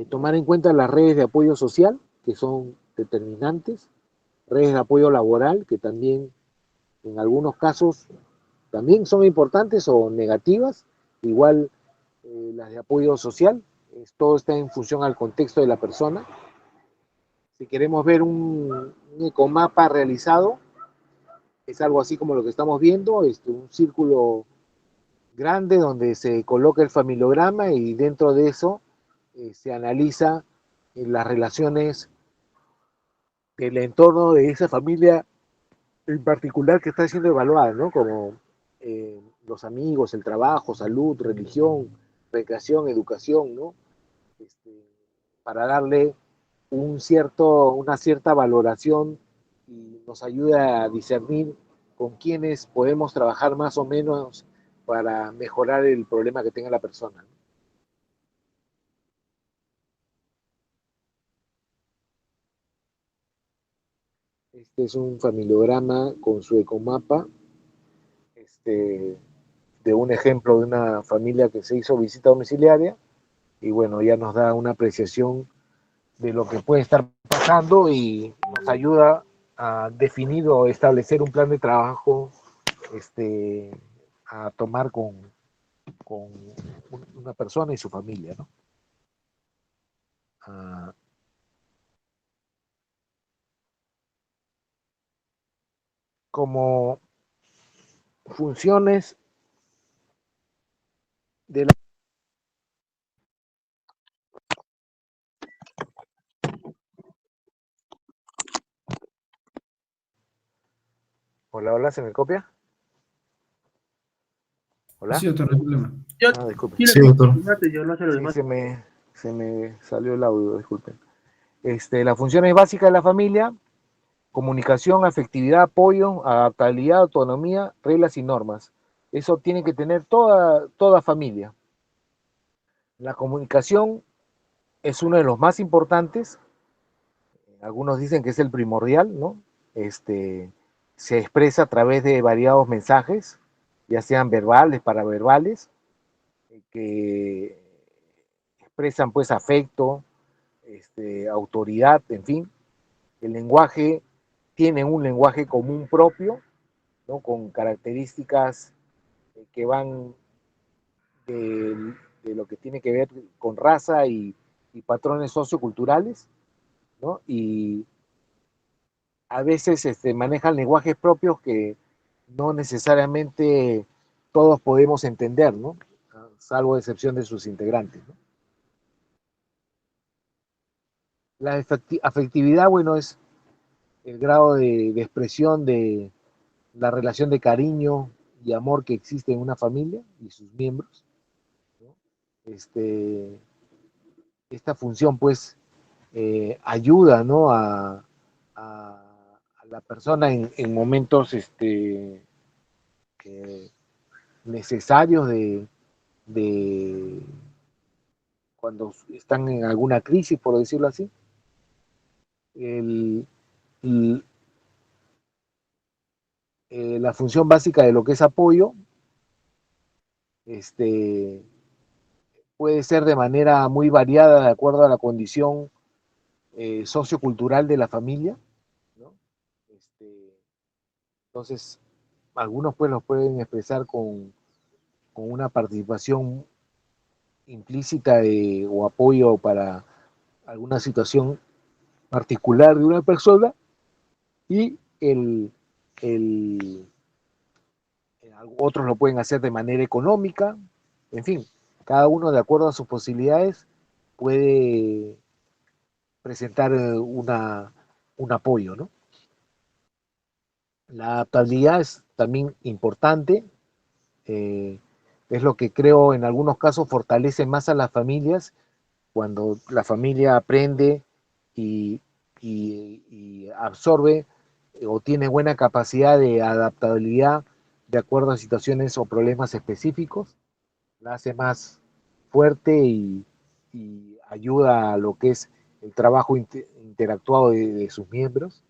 Speaker 1: Tomar en cuenta las redes de apoyo social, que son determinantes, redes de apoyo laboral, que también en algunos casos también son importantes o negativas, igual las de apoyo social, todo está en función al contexto de la persona. Si queremos ver un ecomapa realizado, es algo así como lo que estamos viendo, un círculo grande donde se coloca el familiograma y dentro de eso se analiza las relaciones del entorno de esa familia en particular que está siendo evaluada, ¿no? Como los amigos, el trabajo, salud, religión, recreación, educación, ¿no? Este, para darle una cierta valoración y nos ayuda a discernir con quiénes podemos trabajar más o menos para mejorar el problema que tenga la persona. Este es un familiograma con su ecomapa, este, de un ejemplo de una familia que se hizo visita domiciliaria y bueno, ya nos da una apreciación de lo que puede estar pasando y nos ayuda a definir o establecer un plan de trabajo este, a tomar con una persona y su familia, ¿no? Ah, como funciones de la... Hola, hola, ¿se me copia?
Speaker 2: Sí,
Speaker 1: Hola.
Speaker 2: doctor, no hay problema.
Speaker 1: Disculpe.
Speaker 2: Sí, doctor.
Speaker 3: Yo lo hace lo
Speaker 1: Sí,
Speaker 3: demás.
Speaker 1: se me salió el audio, disculpen. Las funciones básicas de la familia: comunicación, afectividad, apoyo, adaptabilidad, autonomía, reglas y normas. Eso tiene que tener toda familia. La comunicación es uno de los más importantes. Algunos dicen que es el primordial, ¿no? Se expresa a través de variados mensajes, ya sean verbales, paraverbales, que expresan pues afecto, autoridad, en fin. El lenguaje tiene un lenguaje común propio, ¿no? Con características que van de, de, lo que tiene que ver con raza y patrones socioculturales, ¿no? Y a veces manejan lenguajes propios que no necesariamente todos podemos entender, ¿no? Salvo excepción de sus integrantes, ¿no? La afectividad, bueno, es el grado de expresión de la relación de cariño y amor que existe en una familia y sus miembros, ¿no? Esta función, pues, ayuda, ¿no? A la persona en momentos eh, necesarios de cuando están en alguna crisis, por decirlo así. El, el, la función básica de lo que es apoyo este, puede ser de manera muy variada de acuerdo a la condición sociocultural de la familia, ¿no? Entonces, algunos pues los pueden expresar con una participación implícita o apoyo para alguna situación particular de una persona y el, otros lo pueden hacer de manera económica, en fin, cada uno de acuerdo a sus posibilidades puede presentar un apoyo, ¿no? La adaptabilidad es también importante, eh, es lo que creo en algunos casos fortalece más a las familias cuando la familia aprende y, y absorbe o tiene buena capacidad de adaptabilidad de acuerdo a situaciones o problemas específicos, la hace más fuerte y ayuda a lo que es el trabajo interactuado de sus miembros.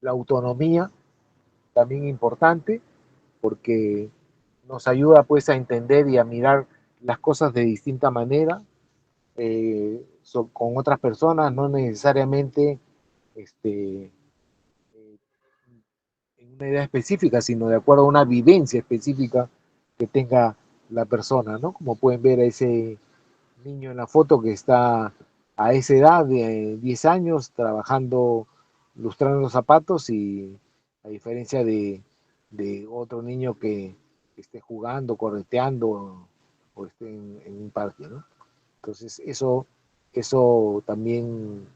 Speaker 1: La autonomía, también importante, porque nos ayuda pues a entender y a mirar las cosas de distinta manera, con otras personas, no necesariamente este, eh, en una idea específica, sino de acuerdo a una vivencia específica que tenga la persona, ¿no? Como pueden ver a ese niño en la foto que está a esa edad de 10 años trabajando, lustrando los zapatos y a diferencia de otro niño que esté jugando, correteando o esté en un parque, ¿no? Entonces eso también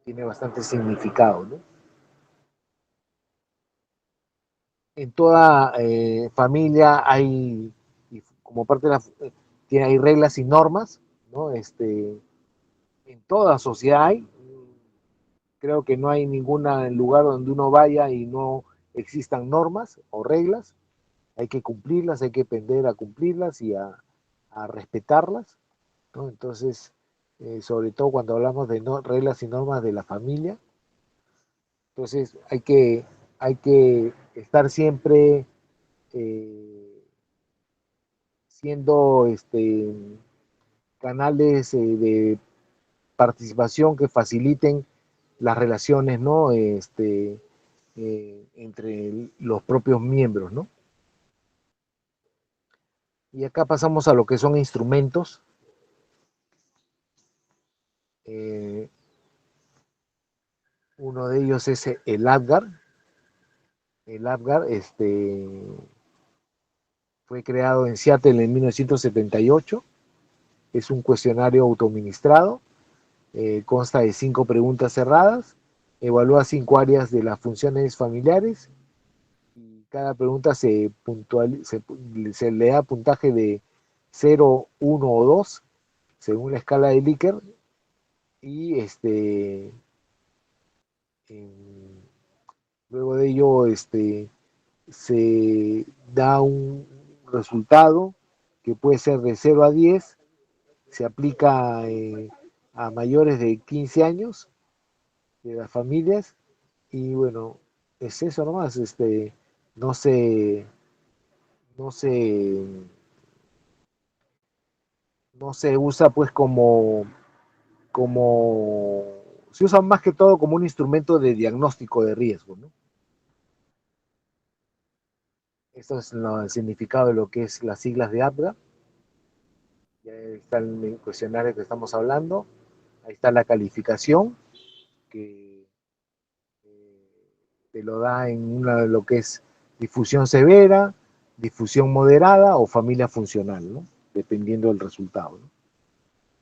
Speaker 1: tiene bastante significado, ¿no? En toda familia hay, y como parte de hay reglas y normas, ¿no? En toda sociedad hay, creo que no hay ningún lugar donde uno vaya y no existan normas o reglas, hay que cumplirlas, hay que aprender a cumplirlas y a respetarlas, ¿no? Entonces, sobre todo cuando hablamos de reglas y normas de la familia, entonces hay que hay que estar siempre siendo canales de participación que faciliten las relaciones, ¿no? Entre los propios miembros, ¿no? Y acá pasamos a lo que son instrumentos. Eh, Uno de ellos es el ADGAR. El ADGAR fue creado en Seattle en 1978. Es un cuestionario autoadministrado. Consta de 5 preguntas cerradas. Evalúa 5 áreas de las funciones familiares. Y cada pregunta se le da puntaje de 0, 1 o 2 según la escala de Likert. Y luego de ello se da un resultado que puede ser de 0 a 10, se aplica a mayores de 15 años de las familias y bueno, es eso nomás, no se, no se, no se usa pues como, se usa más que todo como un instrumento de diagnóstico de riesgo, ¿no? Esto es el significado de lo que es las siglas de APGA. Ya está el cuestionario que estamos hablando. Ahí está la calificación que te lo da en lo que es difusión severa, difusión moderada o familia funcional, ¿no? Dependiendo del resultado, ¿no?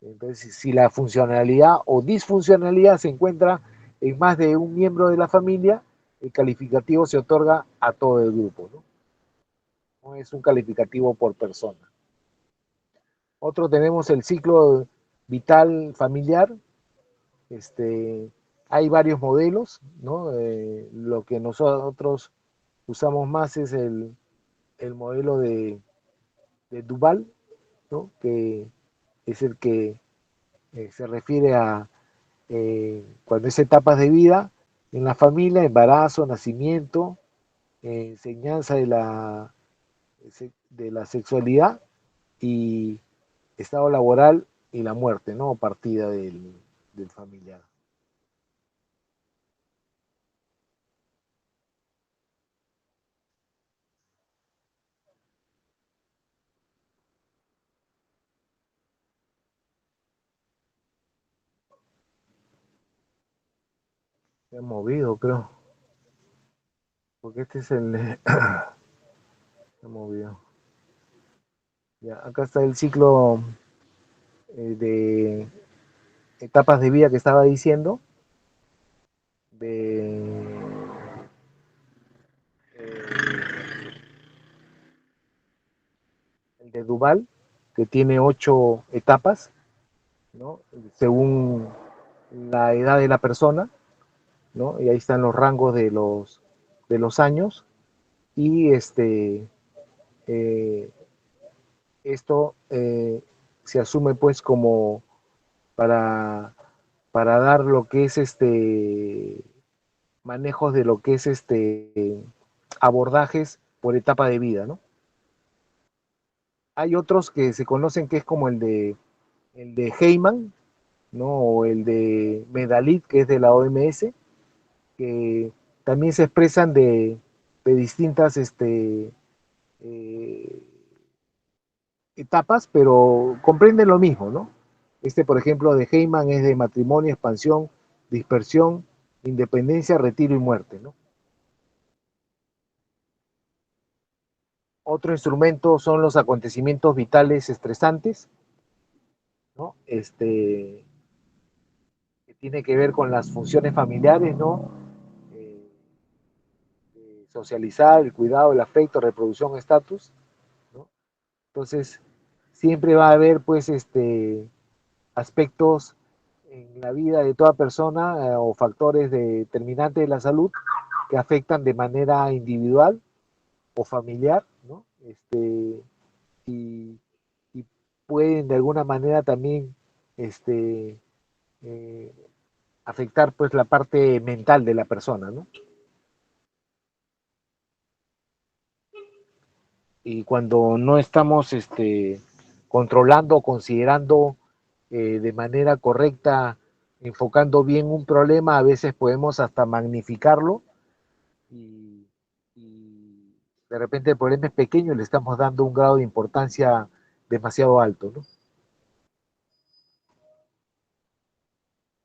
Speaker 1: Entonces, si la funcionalidad o disfuncionalidad se encuentra en más de un miembro de la familia, el calificativo se otorga a todo el grupo, ¿no? No es un calificativo por persona. Otro tenemos el ciclo vital familiar. Hay varios modelos, ¿no? Lo que nosotros usamos más es el modelo de Duval, ¿no? Que es el que se refiere a cuando es etapas de vida en la familia, embarazo, nacimiento, enseñanza de la sexualidad y estado laboral y la muerte, ¿no? Partida del familiar. Se ha movido, creo, porque este es el... se ha movido. Ya, acá está el ciclo de etapas de vida que estaba diciendo, de, el de Duval, que tiene 8 etapas, ¿no? Según la edad de la persona, ¿no? Y ahí están los rangos de los años, y eh, esto se asume pues como para, para dar lo que es manejos de lo que es abordajes por etapa de vida, ¿no? Hay otros que se conocen que es como el de Heyman, ¿no? O el de Medalit, que es de la OMS, que también se expresan de distintas eh, etapas, pero comprenden lo mismo, ¿no? Por ejemplo, de Heyman es de matrimonio, expansión, dispersión, independencia, retiro y muerte, ¿no? Otro instrumento son los acontecimientos vitales estresantes, ¿no? Que tiene que ver con las funciones familiares, ¿no? Eh, Socializar, el cuidado, el afecto, reproducción, estatus, ¿no? Entonces, siempre va a haber, pues, aspectos en la vida de toda persona o factores determinantes de la salud que afectan de manera individual o familiar, ¿no? Y, y pueden de alguna manera también eh, afectar pues la parte mental de la persona, ¿no? y cuando no estamos controlando o considerando de manera correcta, enfocando bien un problema, a veces podemos hasta magnificarlo y de repente el problema es pequeño y le estamos dando un grado de importancia demasiado alto, ¿no?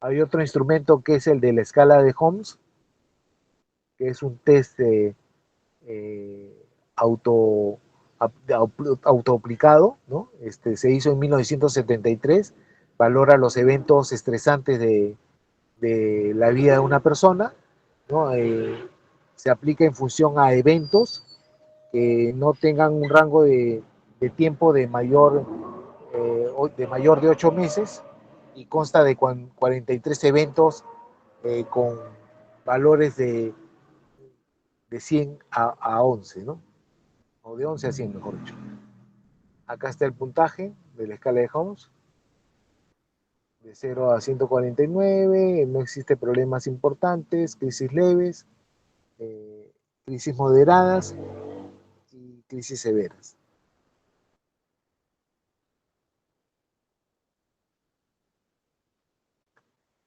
Speaker 1: Hay otro instrumento que es el de la escala de Holmes, que es un test eh, auto, autoaplicado, ¿no? Se hizo en 1973, valora los eventos estresantes de la vida de una persona, ¿no? Se aplica en función a eventos que no tengan un rango de tiempo de mayor de 8 meses y consta de 43 eventos con valores de 100 a 11, ¿no? O de 11 a 100, mejor dicho. Acá está el puntaje de la escala de Holmes, de 0 a 149, no existe problemas importantes, crisis leves, eh, crisis moderadas y crisis severas.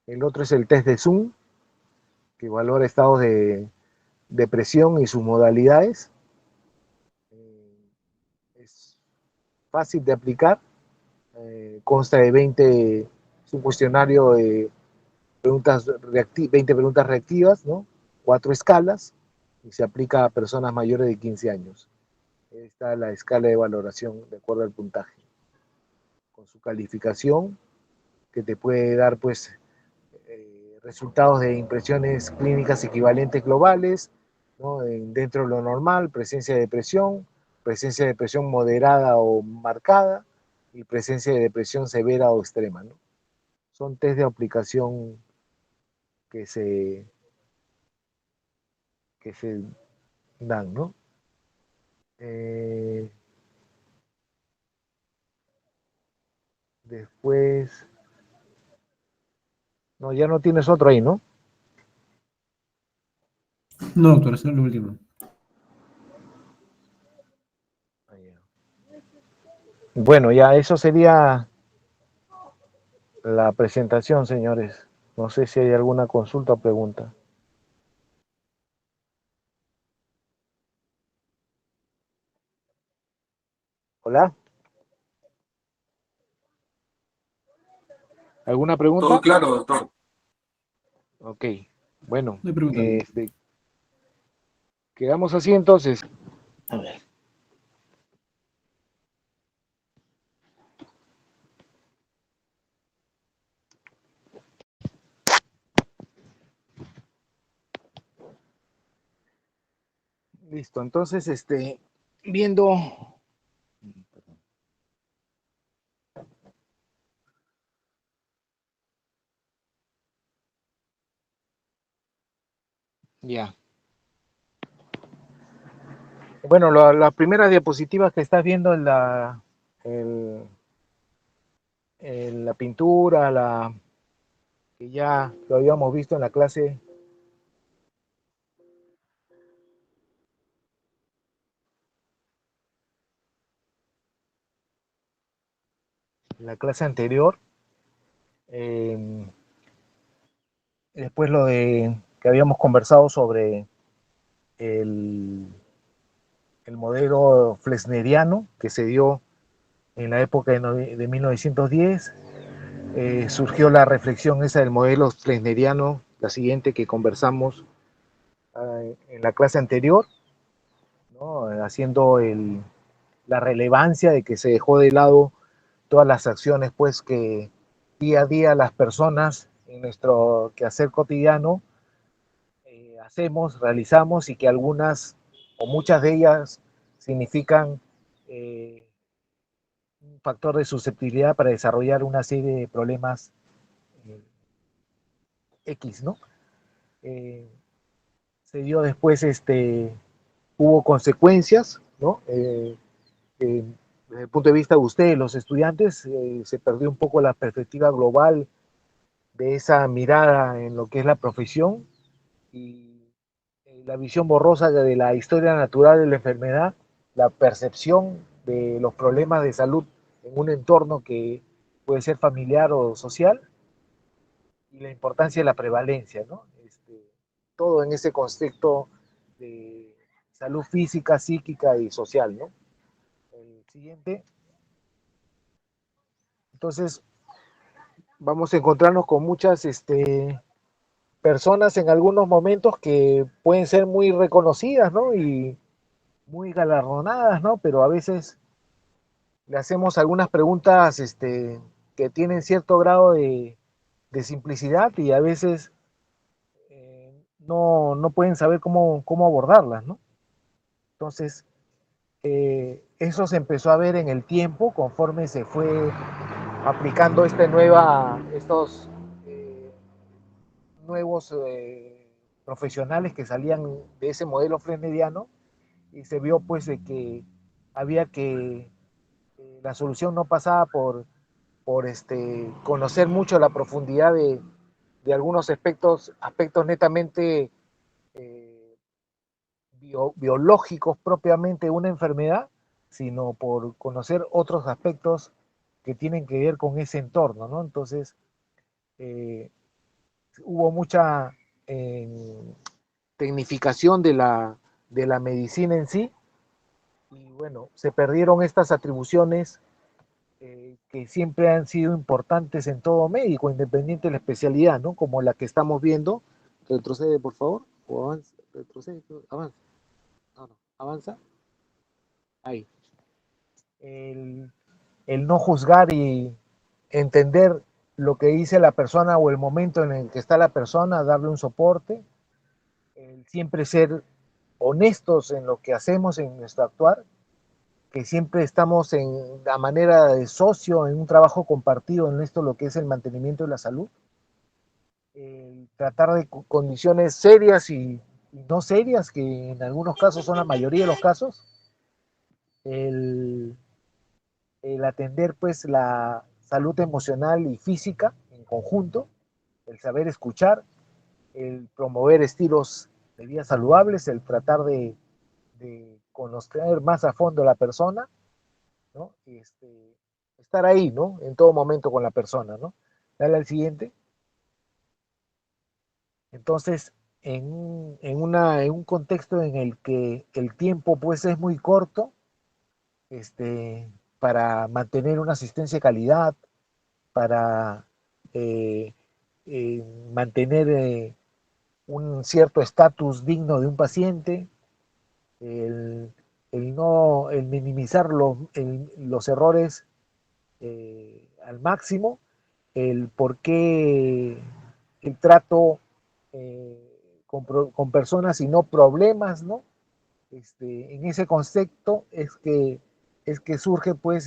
Speaker 1: El otro es el test de Zoom, que valora estados de depresión y sus modalidades. Es fácil de aplicar, consta de 20, es un cuestionario de 20 preguntas reactivas, ¿no? 4 escalas, y se aplica a personas mayores de 15 años. Esta es la escala de valoración de acuerdo al puntaje, con su calificación, que te puede dar, pues, resultados de impresiones clínicas equivalentes globales, ¿no? Dentro de lo normal, presencia de depresión moderada o marcada, y presencia de depresión severa o extrema, ¿no? Son test de aplicación que se, que se dan, ¿no? Eh, después, no, ya no tienes otro ahí, ¿no?
Speaker 2: No, doctor, eso es lo último.
Speaker 1: Bueno, ya eso sería la presentación, señores. No sé si hay alguna consulta o pregunta. Hola. ¿Alguna pregunta?
Speaker 3: Todo claro, doctor.
Speaker 1: Ok, bueno,
Speaker 2: No hay pregunta.
Speaker 1: quedamos así entonces. A ver. Listo, entonces, viendo, ya. Bueno, las primeras diapositivas que estás viendo en la pintura, que ya lo habíamos visto en la clase anterior. Después lo de que habíamos conversado sobre el, el modelo flexneriano que se dio en la época de 1910. Surgió la reflexión esa del modelo flexneriano, la siguiente que conversamos en la clase anterior, ¿no? Haciendo la relevancia de que se dejó de lado todas las acciones pues que día a día las personas en nuestro quehacer cotidiano hacemos, realizamos, y que algunas o muchas de ellas significan un factor de susceptibilidad para desarrollar una serie de problemas eh, X, ¿no? Eh, Se dio después, hubo consecuencias, ¿no? Desde el punto de vista de ustedes, los estudiantes, se perdió un poco la perspectiva global de esa mirada en lo que es la profesión y la visión borrosa de la historia natural de la enfermedad la percepción de los problemas de salud en un entorno que puede ser familiar o social, y la importancia de la prevalencia, ¿no? Todo en ese contexto de salud física, psíquica y social, ¿no? El siguiente. Entonces, vamos a encontrarnos con muchas personas en algunos momentos que pueden ser muy reconocidas, ¿no? Y muy galardonadas, ¿no? Pero a veces le hacemos algunas preguntas que tienen cierto grado de simplicidad y a veces no pueden saber cómo abordarlas, ¿no? Entonces, eso se empezó a ver en el tiempo conforme se fue aplicando estos nuevos profesionales que salían de ese modelo freudiano, y se vio pues de que había que la solución no pasaba por conocer mucho la profundidad de algunos aspectos netamente eh, biológicos propiamente de una enfermedad, sino por conocer otros aspectos que tienen que ver con ese entorno, ¿no? Entonces, eh, hubo mucha eh, tecnificación de la medicina en sí, y bueno, se perdieron estas atribuciones que siempre han sido importantes en todo médico, independiente de la especialidad, ¿no? Como la que estamos viendo. Retrocede, por favor, o avanza, retrocede, avanza. No, no, avanza. Ahí. El, el no juzgar y entender lo que dice la persona o el momento en el que está la persona, darle un soporte, el siempre ser honestos en lo que hacemos, en nuestro actuar, que siempre estamos en la manera de socio, en un trabajo compartido en esto, lo que es el mantenimiento de la salud, tratar de condiciones serias y no serias, que en algunos casos son la mayoría de los casos, el, el atender pues la salud emocional y física en conjunto, el saber escuchar, el promover estilos de vida saludables, el tratar de conocer más a fondo a la persona, ¿no? Estar ahí, ¿no? En todo momento con la persona, ¿no? Dale al siguiente. Entonces, en un contexto en el que el tiempo pues es muy corto, para mantener una asistencia de calidad, para eh, eh, mantener un cierto estatus digno de un paciente, el, el minimizar los errores al máximo, el por qué el trato con personas y no problemas, ¿no? En ese concepto es que surge, pues,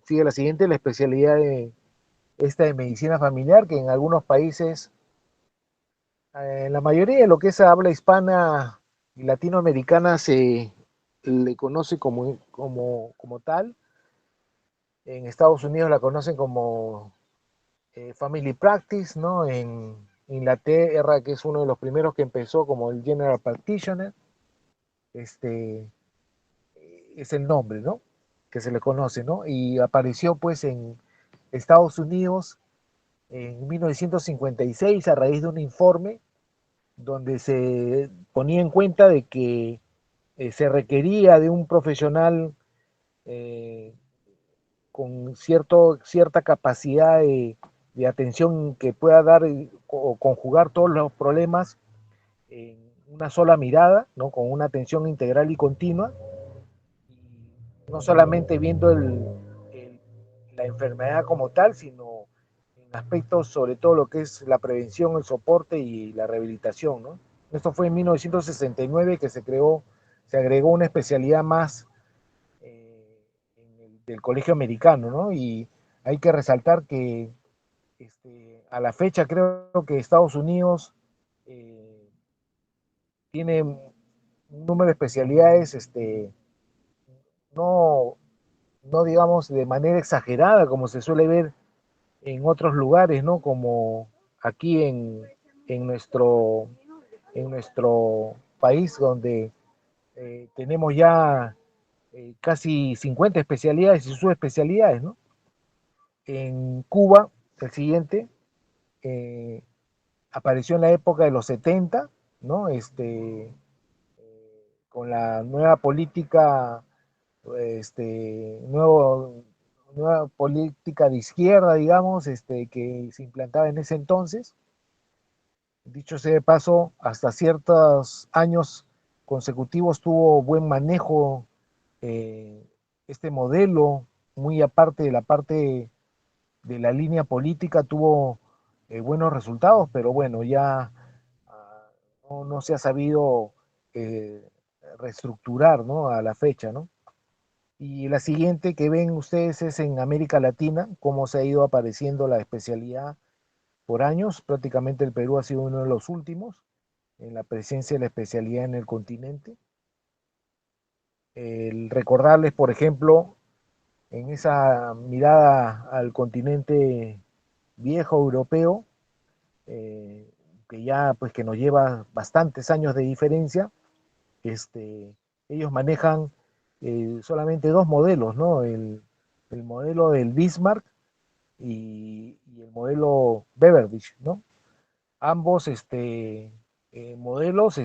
Speaker 1: sigue la siguiente, la especialidad de esta de medicina familiar, que en algunos países, en la mayoría de lo que es habla hispana y latinoamericana, se le conoce como tal. En Estados Unidos la conocen como Family Practice, ¿no? En Inglaterra, que es uno de los primeros que empezó como el General Practitioner, este, es el nombre, ¿no? Que se le conoce, ¿no? Y apareció pues en Estados Unidos en 1956 a raíz de un informe donde se ponía en cuenta de que se requería de un profesional eh, con cierta capacidad de atención que pueda dar o conjugar todos los problemas en una sola mirada, ¿no? Con una atención integral y continua, y no solamente viendo el, la enfermedad como tal, sino en aspectos sobre todo lo que es la prevención, el soporte y la rehabilitación, ¿no? Esto fue en 1969 que se agregó una especialidad más del colegio americano, ¿no? Y hay que resaltar que a la fecha creo que Estados Unidos eh, tiene un número de especialidades, no, no digamos de manera exagerada como se suele ver en otros lugares, ¿no? Como aquí en nuestro país, donde tenemos ya casi 50 especialidades y subespecialidades, ¿no? En Cuba, el siguiente, eh, apareció en la época de los 70, ¿no? Con la nueva política, nueva política de izquierda, digamos, que se implantaba en ese entonces. Dicho sea de paso, hasta ciertos años consecutivos tuvo buen manejo eh, este modelo, muy aparte de la parte de la línea política, tuvo buenos resultados, pero bueno, ya no se ha sabido eh, reestructurar, ¿no? A la fecha, ¿no? Y la siguiente que ven ustedes es en América Latina, cómo se ha ido apareciendo la especialidad por años. Prácticamente el Perú ha sido uno de los últimos en la presencia de la especialidad en el continente. El recordarles, por ejemplo, en esa mirada al continente viejo europeo, eh, que ya pues que nos lleva bastantes años de diferencia, ellos manejan solamente dos modelos, ¿no? El modelo del Bismarck y el modelo Beveridge, ¿no? Ambos modelos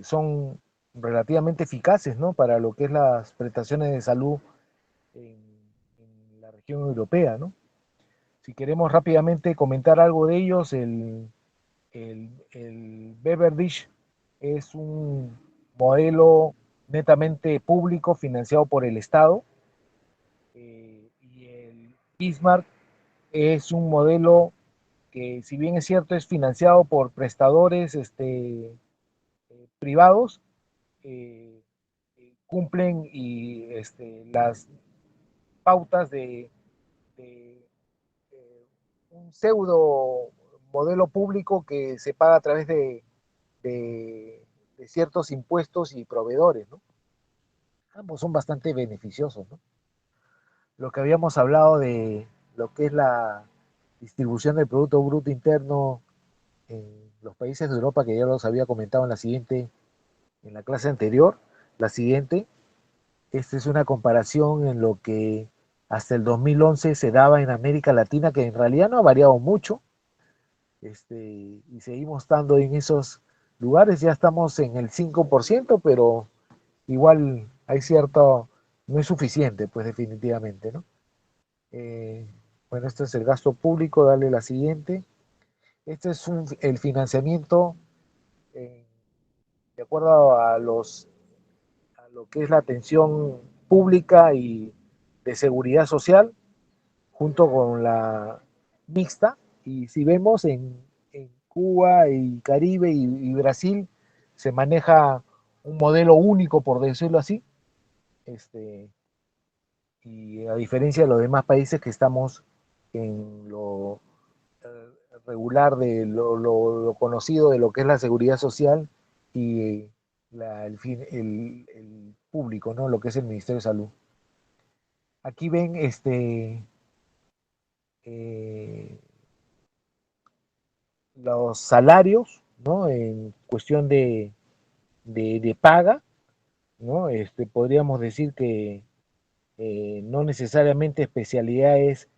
Speaker 1: son relativamente eficaces, ¿no? Para lo que es las prestaciones de salud en, en la región europea, ¿no? Si queremos rápidamente comentar algo de ellos, el Beveridge es un modelo netamente público financiado por el Estado, y el Bismarck es un modelo que, si bien es cierto, es financiado por prestadores privados, eh, cumplen y las pautas de un pseudo modelo público que se paga a través de ciertos impuestos y proveedores, ¿no? Ambos son bastante beneficiosos, ¿no? Lo que habíamos hablado de lo que es la distribución del Producto Bruto Interno en los países de Europa, que ya los había comentado en la clase anterior, la siguiente, esta es una comparación en lo que hasta el 2011 se daba en América Latina, que en realidad no ha variado mucho, y seguimos estando en esos lugares, ya estamos en el 5%, pero igual hay cierto, no es suficiente, pues definitivamente, ¿no? Eh, bueno, este es el gasto público, dale la siguiente. Este es el financiamiento eh, de acuerdo a lo que es la atención pública y de seguridad social, junto con la mixta. Y si vemos en Cuba y Caribe y Brasil, se maneja un modelo único, por decirlo así, y a diferencia de los demás países que estamos en lo eh, regular de lo conocido de lo que es la seguridad social y el público, ¿no? Lo que es el Ministerio de Salud. Aquí ven eh, los salarios, ¿no? En cuestión de paga, ¿no? Podríamos decir que no necesariamente especialidades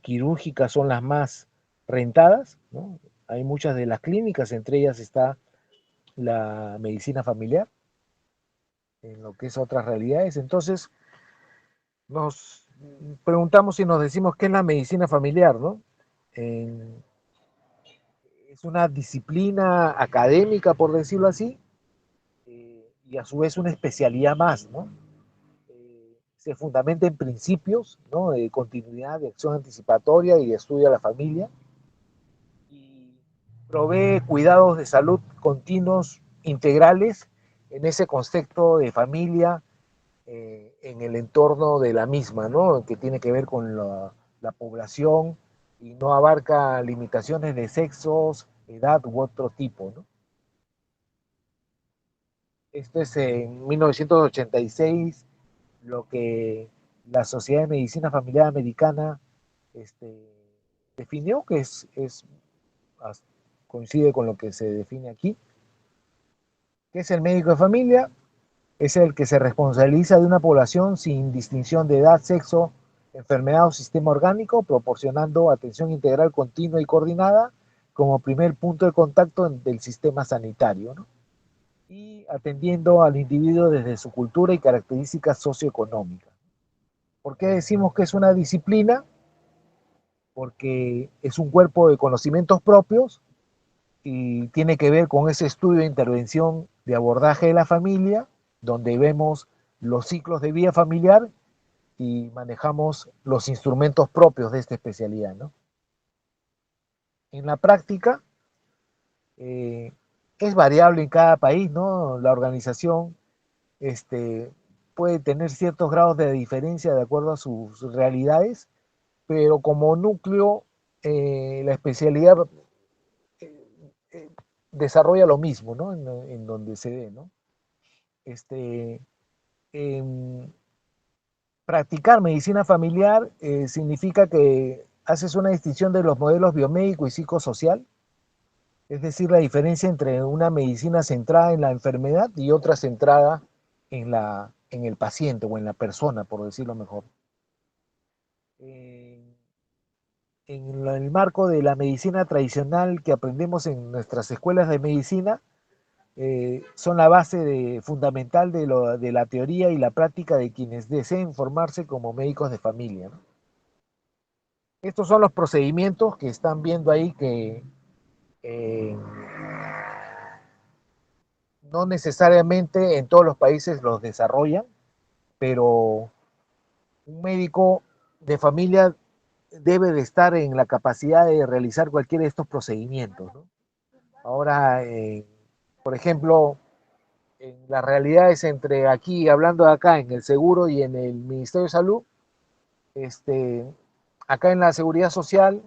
Speaker 1: quirúrgicas son las más rentadas, ¿no? Hay muchas de las clínicas, entre ellas está la medicina familiar, en lo que es otras realidades. Entonces, nos preguntamos y nos decimos qué es la medicina familiar, ¿no? En, es una disciplina académica, por decirlo así, y a su vez una especialidad más, ¿no? Se fundamenta en principios, ¿no? De continuidad, de acción anticipatoria y de estudio a la familia, y provee cuidados de salud continuos, integrales, en ese concepto de familia, en el entorno de la misma, ¿no? Que tiene que ver con la población y no abarca limitaciones de sexos, edad u otro tipo, ¿no? Esto es en 1986 lo que la Sociedad de Medicina Familiar Americana este, definió, que coincide con lo que se define aquí, que es el médico de familia. Es el que se responsabiliza de una población sin distinción de edad, sexo, enfermedad o sistema orgánico, proporcionando atención integral continua y coordinada como primer punto de contacto del sistema sanitario, ¿no? Y atendiendo al individuo desde su cultura y características socioeconómicas. ¿Por qué decimos que es una disciplina? Porque es un cuerpo de conocimientos propios y tiene que ver con ese estudio de intervención de abordaje de la familia, donde vemos los ciclos de vida familiar y manejamos los instrumentos propios de esta especialidad, ¿no? En la práctica, eh, es variable en cada país, ¿no? La organización puede tener ciertos grados de diferencia de acuerdo a sus realidades, pero como núcleo, la especialidad eh, eh, desarrolla lo mismo, ¿no? En donde se dé, ¿no? Este, em, Practicar medicina familiar significa que haces una distinción de los modelos biomédico y psicosocial, es decir, la diferencia entre una medicina centrada en la enfermedad y otra centrada en el paciente o en la persona, por decirlo mejor. Eh, en el marco de la medicina tradicional que aprendemos en nuestras escuelas de medicina, son la base fundamental de la teoría y la práctica de quienes deseen formarse como médicos de familia, ¿no? Estos son los procedimientos que están viendo ahí que eh, no necesariamente en todos los países los desarrollan, pero un médico de familia debe de estar en la capacidad de realizar cualquiera de estos procedimientos, ¿no? Ahora, por ejemplo, en las realidades entre aquí, hablando de acá, en el seguro y en el Ministerio de Salud, este, acá en la seguridad social,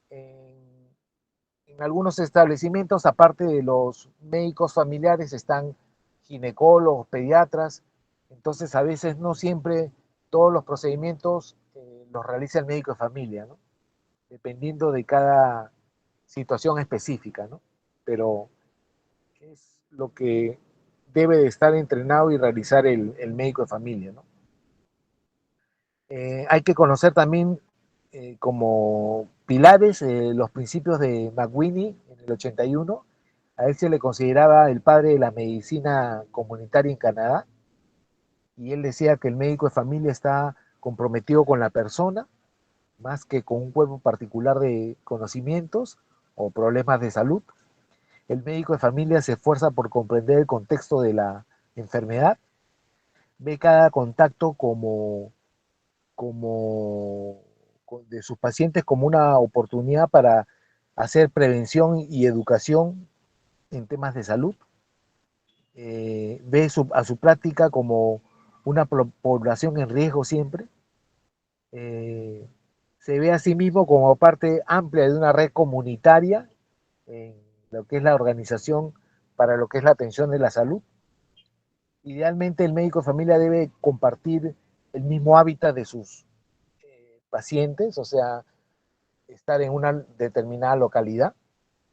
Speaker 1: en algunos establecimientos, aparte de los médicos familiares, están ginecólogos, pediatras, entonces a veces no siempre todos los procedimientos los realiza el médico de familia, ¿no? Dependiendo de cada situación específica, ¿no? Pero es lo que debe de estar entrenado y realizar el médico de familia, ¿no? Hay que conocer también como pilares los principios de McWhinney en el 81. A él se le consideraba el padre de la medicina comunitaria en Canadá y él decía que el médico de familia está comprometido con la persona más que con un cuerpo particular de conocimientos o problemas de salud. El médico de familia se esfuerza por comprender el contexto de la enfermedad, ve cada contacto como de sus pacientes como una oportunidad para hacer prevención y educación en temas de salud, ve a su práctica como una población en riesgo siempre, eh, se ve a sí mismo como parte amplia de una red comunitaria en lo que es la organización para lo que es la atención de la salud. Idealmente el médico de familia debe compartir el mismo hábitat de sus pacientes, o sea, estar en una determinada localidad.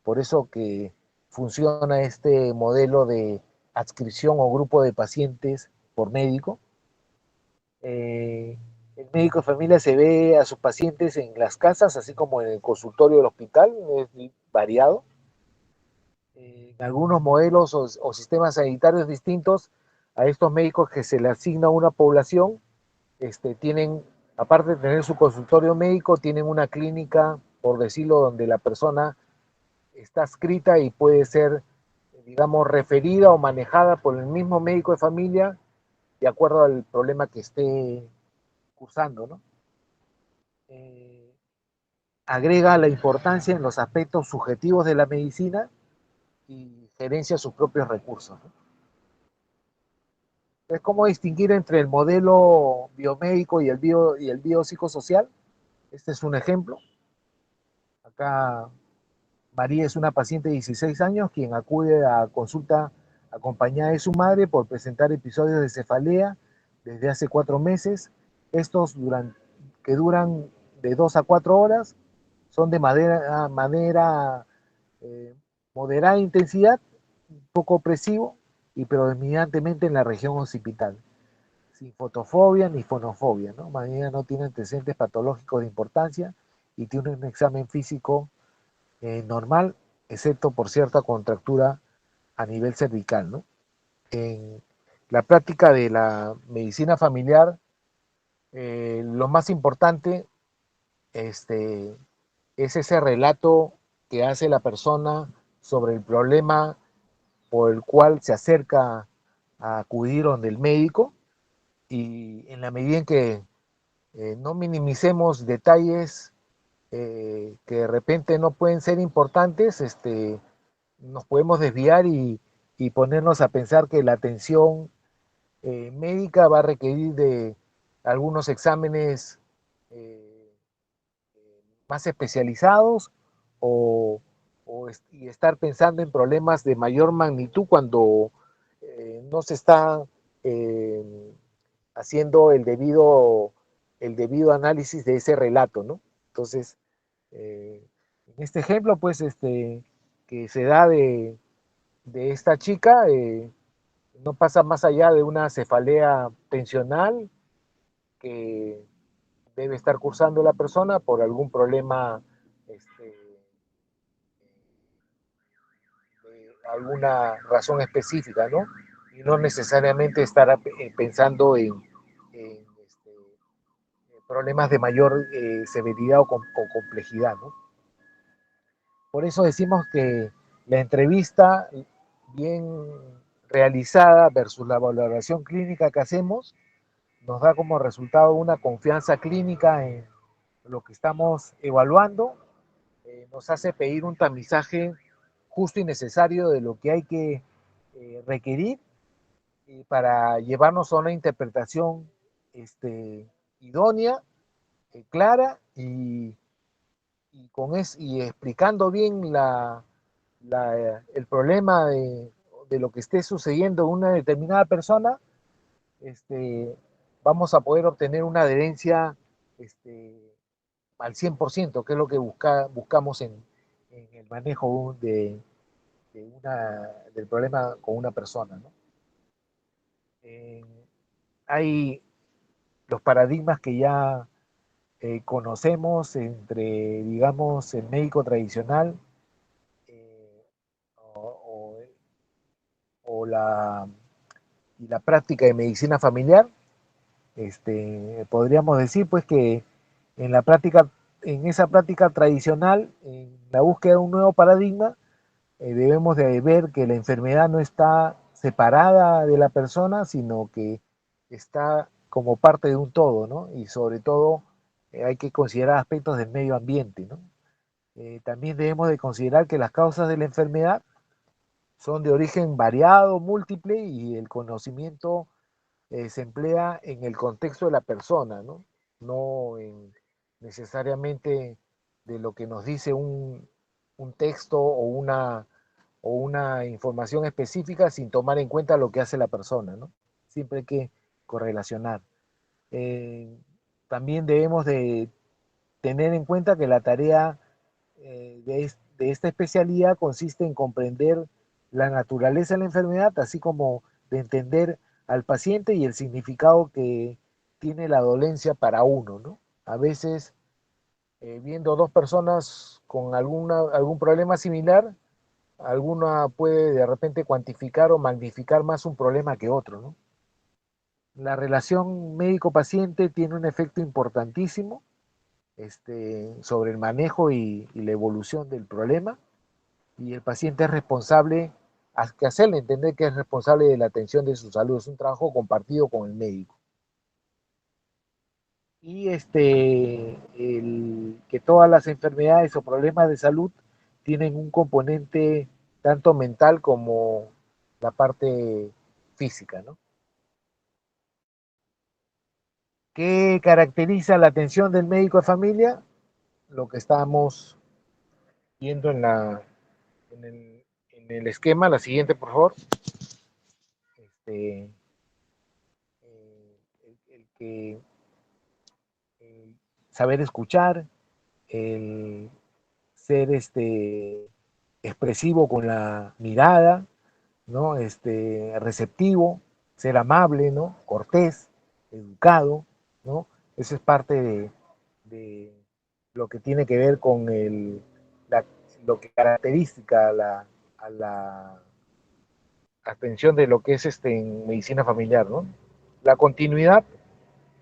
Speaker 1: Por eso que funciona este modelo de adscripción o grupo de pacientes por médico. El médico de familia se ve a sus pacientes en las casas, así como en el consultorio del hospital, es variado. En algunos modelos o sistemas sanitarios distintos a estos médicos que se le asigna a una población, tienen, aparte de tener su consultorio médico, tienen una clínica, por decirlo, donde la persona está escrita y puede ser, digamos, referida o manejada por el mismo médico de familia de acuerdo al problema que esté cursando, ¿no? Eh, Agrega la importancia en los aspectos subjetivos de la medicina y gerencia sus propios recursos, ¿no? Es como distinguir entre el modelo biomédico y el biopsicosocial. Este es un ejemplo. Acá María es una paciente de 16 años quien acude a consulta acompañada de su madre por presentar episodios de cefalea desde hace 4 meses. Estos que duran de 2 a 4 horas son de manera eh, moderada intensidad, un poco opresivo y predominantemente en la región occipital, sin fotofobia ni fonofobia, ¿no? Mañana no tiene antecedentes patológicos de importancia y tiene un examen físico normal, excepto por cierta contractura a nivel cervical, ¿no? En la práctica de la medicina familiar, lo más importante es ese relato que hace la persona sobre el problema por el cual se acerca a acudir donde el médico, y en la medida en que no minimicemos detalles que de repente no pueden ser importantes, nos podemos desviar y ponernos a pensar que la atención médica va a requerir de algunos exámenes eh, más especializados o, y estar pensando en problemas de mayor magnitud cuando no se está eh, haciendo el debido análisis de ese relato, ¿no? Entonces, en este ejemplo, pues, que se da de esta chica, no pasa más allá de una cefalea tensional que debe estar cursando la persona por algún problema, de alguna razón específica, ¿no? Y no necesariamente estar pensando en problemas de mayor severidad o complejidad, ¿no? Por eso decimos que la entrevista bien realizada versus la valoración clínica que hacemos nos da como resultado una confianza clínica en lo que estamos evaluando, nos hace pedir un tamizaje justo y necesario de lo que hay que requerir para llevarnos a una interpretación idónea, clara y explicando bien el problema de lo que esté sucediendo en una determinada persona, este, vamos a poder obtener una adherencia al 100%, que es lo que buscamos en el manejo del problema con una persona, ¿no? Eh, Hay los paradigmas que ya conocemos entre, digamos, el médico tradicional eh, o, o, o la práctica de medicina familiar. Podríamos decir pues que en la práctica, en esa práctica tradicional, en la búsqueda de un nuevo paradigma, debemos de ver que la enfermedad no está separada de la persona, sino que está como parte de un todo, ¿no? Y sobre todo hay que considerar aspectos del medio ambiente, ¿no? También debemos de considerar que las causas de la enfermedad son de origen variado, múltiple, y el conocimiento se emplea en el contexto de la persona, ¿no? No en, necesariamente de lo que nos dice un texto o una información específica sin tomar en cuenta lo que hace la persona, ¿no? Siempre hay que correlacionar. Eh, También debemos de tener en cuenta que la tarea de esta especialidad consiste en comprender la naturaleza de la enfermedad, así como de entender al paciente y el significado que tiene la dolencia para uno, ¿no? A veces, viendo dos personas con algún problema similar, alguna puede de repente cuantificar o magnificar más un problema que otro, ¿no? La relación médico-paciente tiene un efecto importantísimo sobre el manejo y la evolución del problema, y el paciente es responsable, hay que hacerle entender que es responsable de la atención de su salud, es un trabajo compartido con el médico. Y que todas las enfermedades o problemas de salud tienen un componente tanto mental como la parte física, ¿no? ¿Qué caracteriza la atención del médico de familia? Lo que estamos viendo en, el, en el esquema, la siguiente, por favor. Este, el que saber escuchar, el ser expresivo con la mirada, ¿no? Receptivo, ser amable, ¿no? Cortés, educado, ¿no? Eso es parte de lo que tiene que ver con la, lo que caracteriza a la atención de lo que es en medicina familiar, ¿no? La continuidad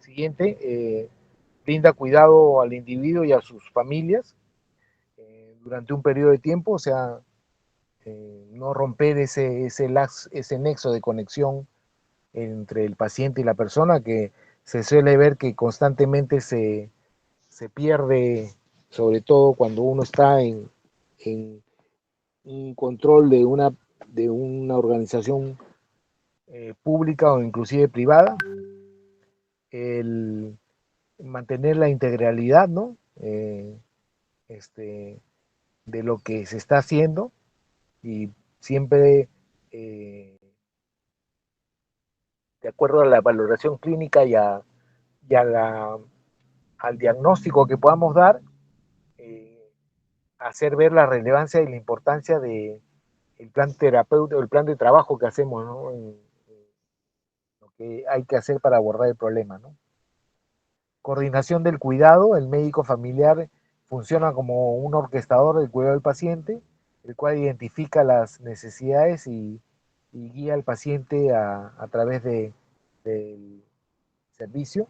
Speaker 1: siguiente brinda cuidado al individuo y a sus familias durante un periodo de tiempo, o sea, no romper ese nexo de conexión entre el paciente y la persona que se suele ver que constantemente se pierde, sobre todo cuando uno está en un control de una organización pública o inclusive privada, el mantener la integralidad, ¿no? Este, de lo que se está haciendo y siempre de acuerdo a la valoración clínica y al diagnóstico que podamos dar, eh, hacer ver la relevancia y la importancia de el plan terapéutico, el plan de trabajo que hacemos, ¿no? En lo que hay que hacer para abordar el problema, ¿no? Coordinación del cuidado, el médico familiar funciona como un orquestador del cuidado del paciente, el cual identifica las necesidades y guía al paciente a través del servicio.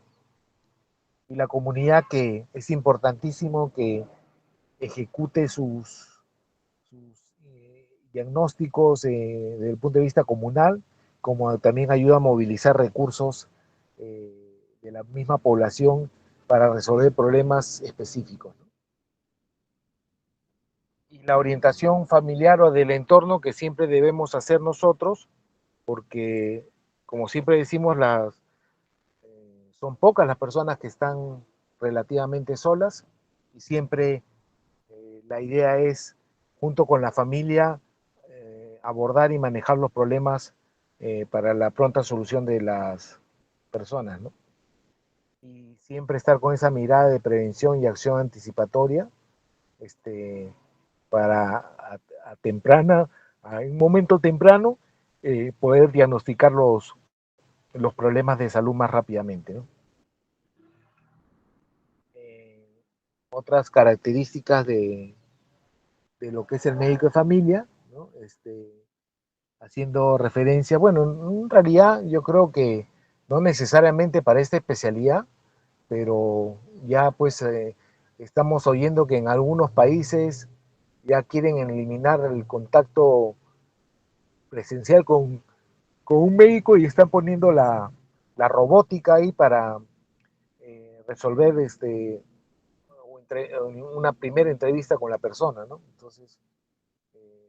Speaker 1: Y la comunidad que es importantísimo que ejecute sus diagnósticos desde el punto de vista comunal, como también ayuda a movilizar recursos de la misma población para resolver problemas específicos, ¿no? Y la orientación familiar o del entorno que siempre debemos hacer nosotros, porque como siempre decimos, son pocas las personas que están relativamente solas y siempre la idea es, junto con la familia, abordar y manejar los problemas para la pronta solución de las personas, ¿no? Y siempre estar con esa mirada de prevención y acción anticipatoria, este, para temprana, a un momento temprano, poder diagnosticar los problemas de salud más rápidamente, ¿no? Eh, Otras características de lo que es el médico de familia, ¿no? Haciendo referencia, bueno, en realidad yo creo que no necesariamente para esta especialidad, pero ya pues estamos oyendo que en algunos países ya quieren eliminar el contacto presencial con un médico y están poniendo la robótica ahí para resolver una primera entrevista con la persona, ¿no? Entonces, eh,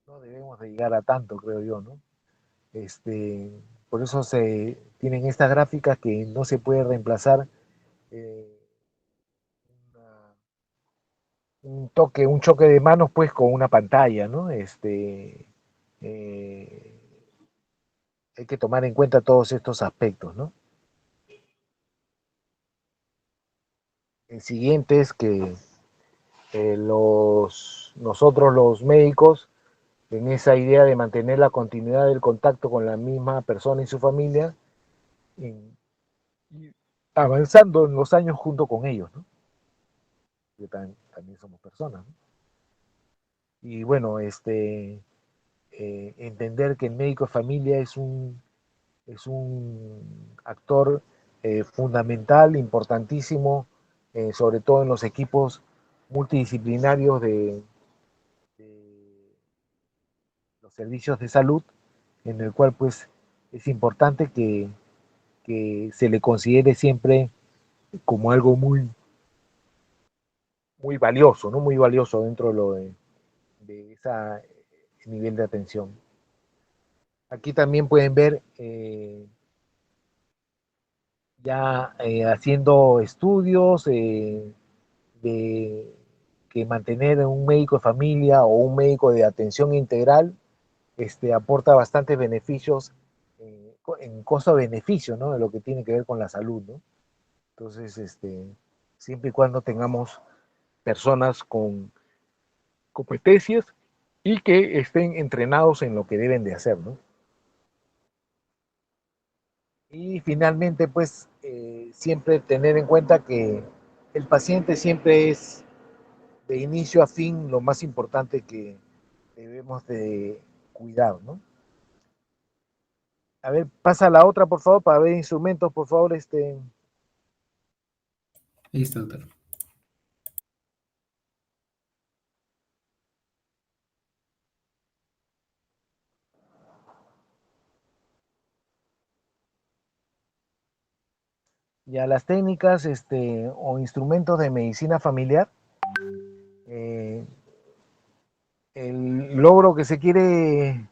Speaker 1: no debemos de llegar a tanto, creo yo, ¿no? Este, por eso se tienen estas gráficas que no se puede reemplazar eh, una, un choque de manos pues con una pantalla, ¿no? Eh, Hay que tomar en cuenta todos estos aspectos, ¿no? El siguiente es que nosotros los médicos, en esa idea de mantener la continuidad del contacto con la misma persona y su familia, y avanzando en los años junto con ellos, ¿no? Que también somos personas, ¿no? Y bueno, entender que el médico de familia es un actor fundamental, importantísimo, sobre todo en los equipos multidisciplinarios de los servicios de salud, en el cual pues es importante que se le considere siempre como algo muy valioso, ¿no? Muy valioso dentro de ese nivel de atención. Aquí también pueden ver ya haciendo estudios de que mantener un médico de familia o un médico de atención integral aporta bastantes beneficios en costo-beneficio, ¿no? De lo que tiene que ver con la salud, ¿no? Entonces, siempre y cuando tengamos personas con competencias y que estén entrenados en lo que deben de hacer, ¿no? Y finalmente, pues, siempre tener en cuenta que el paciente siempre es de inicio a fin lo más importante que debemos de cuidar, ¿no? A ver, pasa la otra, por favor, para ver instrumentos, por favor,
Speaker 2: Ahí está, doctor.
Speaker 1: ya las técnicas, o instrumentos de medicina familiar. eh, el logro que se quiere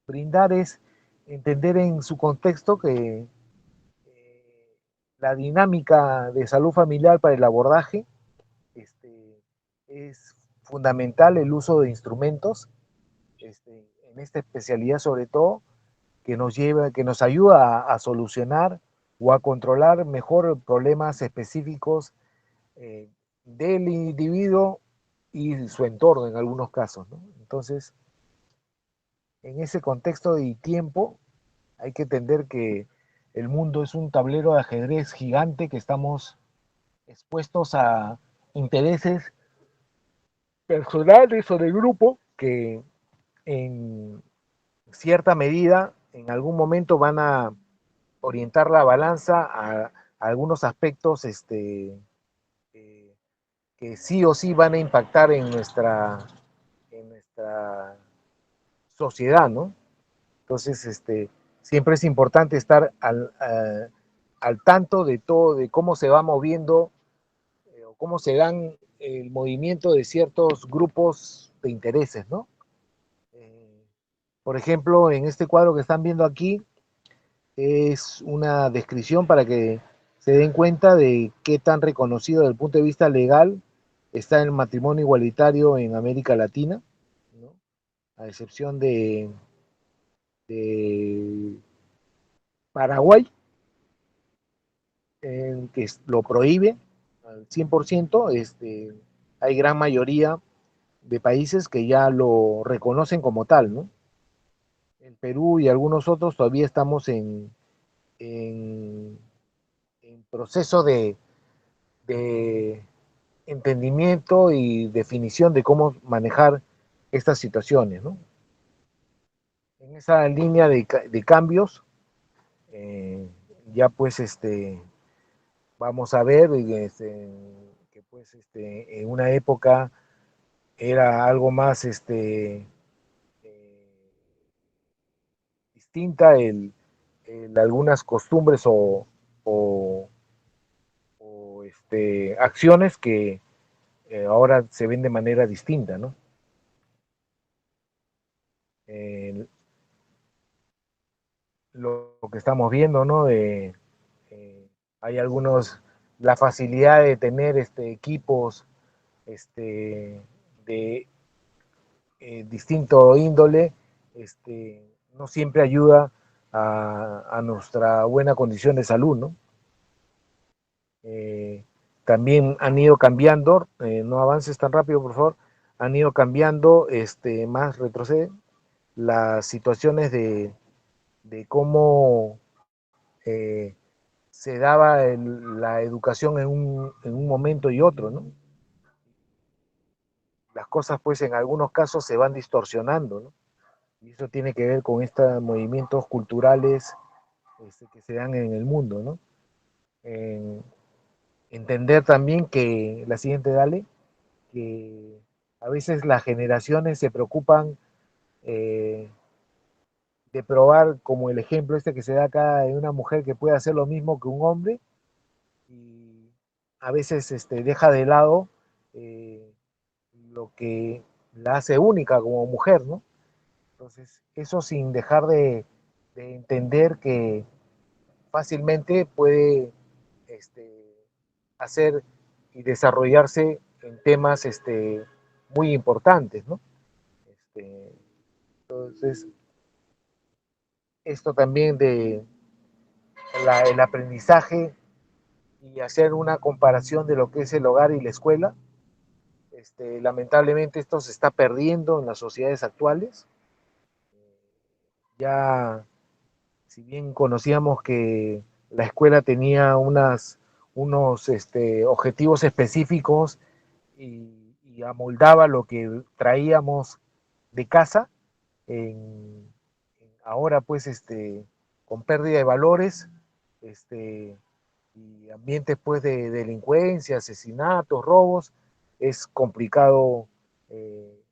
Speaker 1: brindar es entender en su contexto que la dinámica de salud familiar para el abordaje es fundamental el uso de instrumentos, en esta especialidad sobre todo, que nos ayuda a solucionar o a controlar mejor problemas específicos eh, del individuo y su entorno en algunos casos, ¿no? Entonces, en ese contexto y tiempo, hay que entender que el mundo es un tablero de ajedrez gigante que estamos expuestos a intereses personales o de grupo que en cierta medida en algún momento van a orientar la balanza a algunos aspectos eh, que sí o sí van a impactar en nuestra sociedad, ¿no? Entonces, siempre es importante estar al tanto de todo, de cómo se va moviendo o cómo se dan el movimiento de ciertos grupos de intereses, ¿no? Eh, por ejemplo, en este cuadro que están viendo aquí es una descripción para que se den cuenta de qué tan reconocido desde el punto de vista legal está el matrimonio igualitario en América Latina, ¿no? A excepción de Paraguay, que lo prohíbe al 100%, hay gran mayoría de países que ya lo reconocen como tal, ¿no? El Perú y algunos otros todavía estamos en, en proceso de entendimiento y definición de cómo manejar estas situaciones, ¿no? En esa línea de cambios, eh, ya pues vamos a ver que pues en una época era algo más distinta algunas costumbres o, acciones que ahora se ven de manera distinta, ¿no? Eh, lo que estamos viendo, ¿no? Hay algunos, la facilidad de tener equipos de distinto índole, no siempre ayuda a nuestra buena condición de salud, ¿no? Eh, también han ido cambiando, no avances tan rápido, por favor, han ido cambiando, más retrocede, las situaciones de cómo eh, se daba la educación en un momento y otro, ¿no? Las cosas pues en algunos casos se van distorsionando, ¿no? Y eso tiene que ver con estos movimientos culturales que se dan en el mundo, ¿no? En entender también que, la siguiente, dale, que a veces las generaciones se preocupan eh, de probar, como el ejemplo que se da acá de una mujer que puede hacer lo mismo que un hombre, y a veces deja de lado eh, lo que la hace única como mujer, ¿no? Entonces, eso sin dejar de entender que fácilmente puede este, hacer y desarrollarse en temas muy importantes, ¿no? Entonces, esto también de el aprendizaje y hacer una comparación de lo que es el hogar y la escuela, Lamentablemente esto se está perdiendo en las sociedades actuales. Ya, si bien conocíamos que la escuela tenía unos objetivos específicos y amoldaba lo que traíamos de casa, ahora pues con pérdida de valores y ambientes pues de delincuencia, asesinatos, robos, es complicado eh,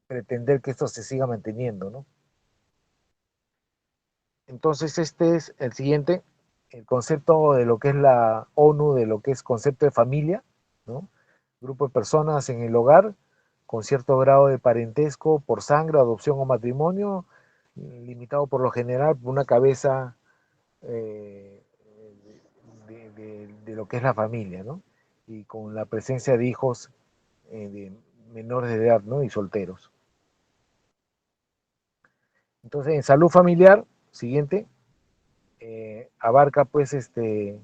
Speaker 1: pretender que esto se siga manteniendo, ¿no? Entonces este es el siguiente, el concepto de lo que es la ONU, de lo que es concepto de familia, ¿no? Grupo de personas en el hogar con cierto grado de parentesco por sangre, adopción o matrimonio, limitado por lo general por una cabeza eh, de lo que es la familia, ¿no? Y con la presencia de hijos de menores de edad, ¿no? Y solteros. Entonces, en salud familiar, siguiente, abarca pues el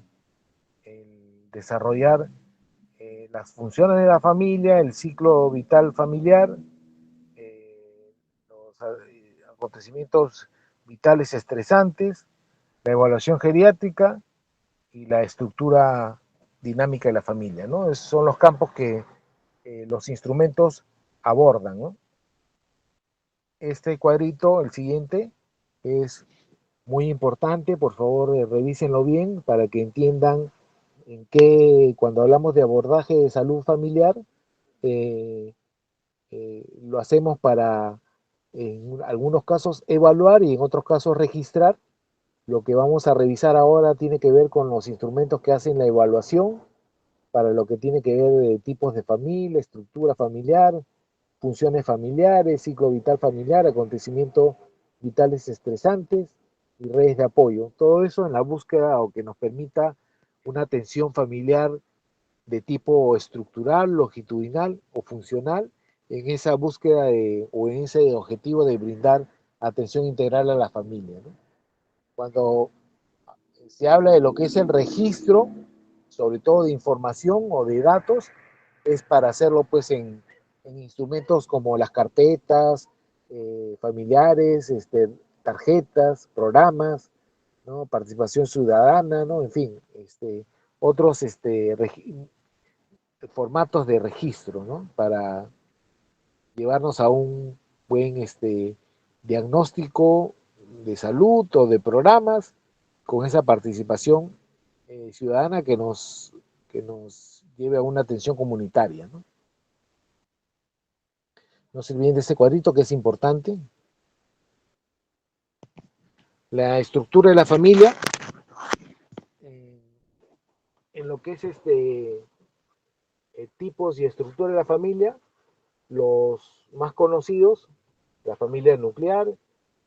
Speaker 1: desarrollar las funciones de la familia, el ciclo vital familiar, los acontecimientos vitales estresantes, la evaluación geriátrica y la estructura dinámica de la familia, ¿no? Esos son los campos que los instrumentos abordan, ¿no? Este cuadrito, el siguiente, es muy importante, por favor revísenlo bien para que entiendan en qué, cuando hablamos de abordaje de salud familiar, eh, lo hacemos para, en algunos casos, evaluar y en otros casos registrar. Lo que vamos a revisar ahora tiene que ver con los instrumentos que hacen la evaluación, para lo que tiene que ver de tipos de familia, estructura familiar, funciones familiares, ciclo vital familiar, acontecimientos vitales estresantes y redes de apoyo. Todo eso en la búsqueda o que nos permita una atención familiar de tipo estructural, longitudinal o funcional en esa búsqueda o en ese objetivo de brindar atención integral a la familia, ¿no? Cuando se habla de lo que es el registro, sobre todo de información o de datos, es para hacerlo pues en instrumentos como las carpetas familiares, tarjetas, programas, ¿no? Participación ciudadana, ¿no? En fin, otros formatos de registro, ¿no? Para llevarnos a un buen diagnóstico de salud o de programas con esa participación ciudadana que nos lleve a una atención comunitaria, ¿no? No se olviden de este cuadrito que es importante. La estructura de la familia, eh, en lo que es tipos y estructura de la familia, los más conocidos, la familia nuclear,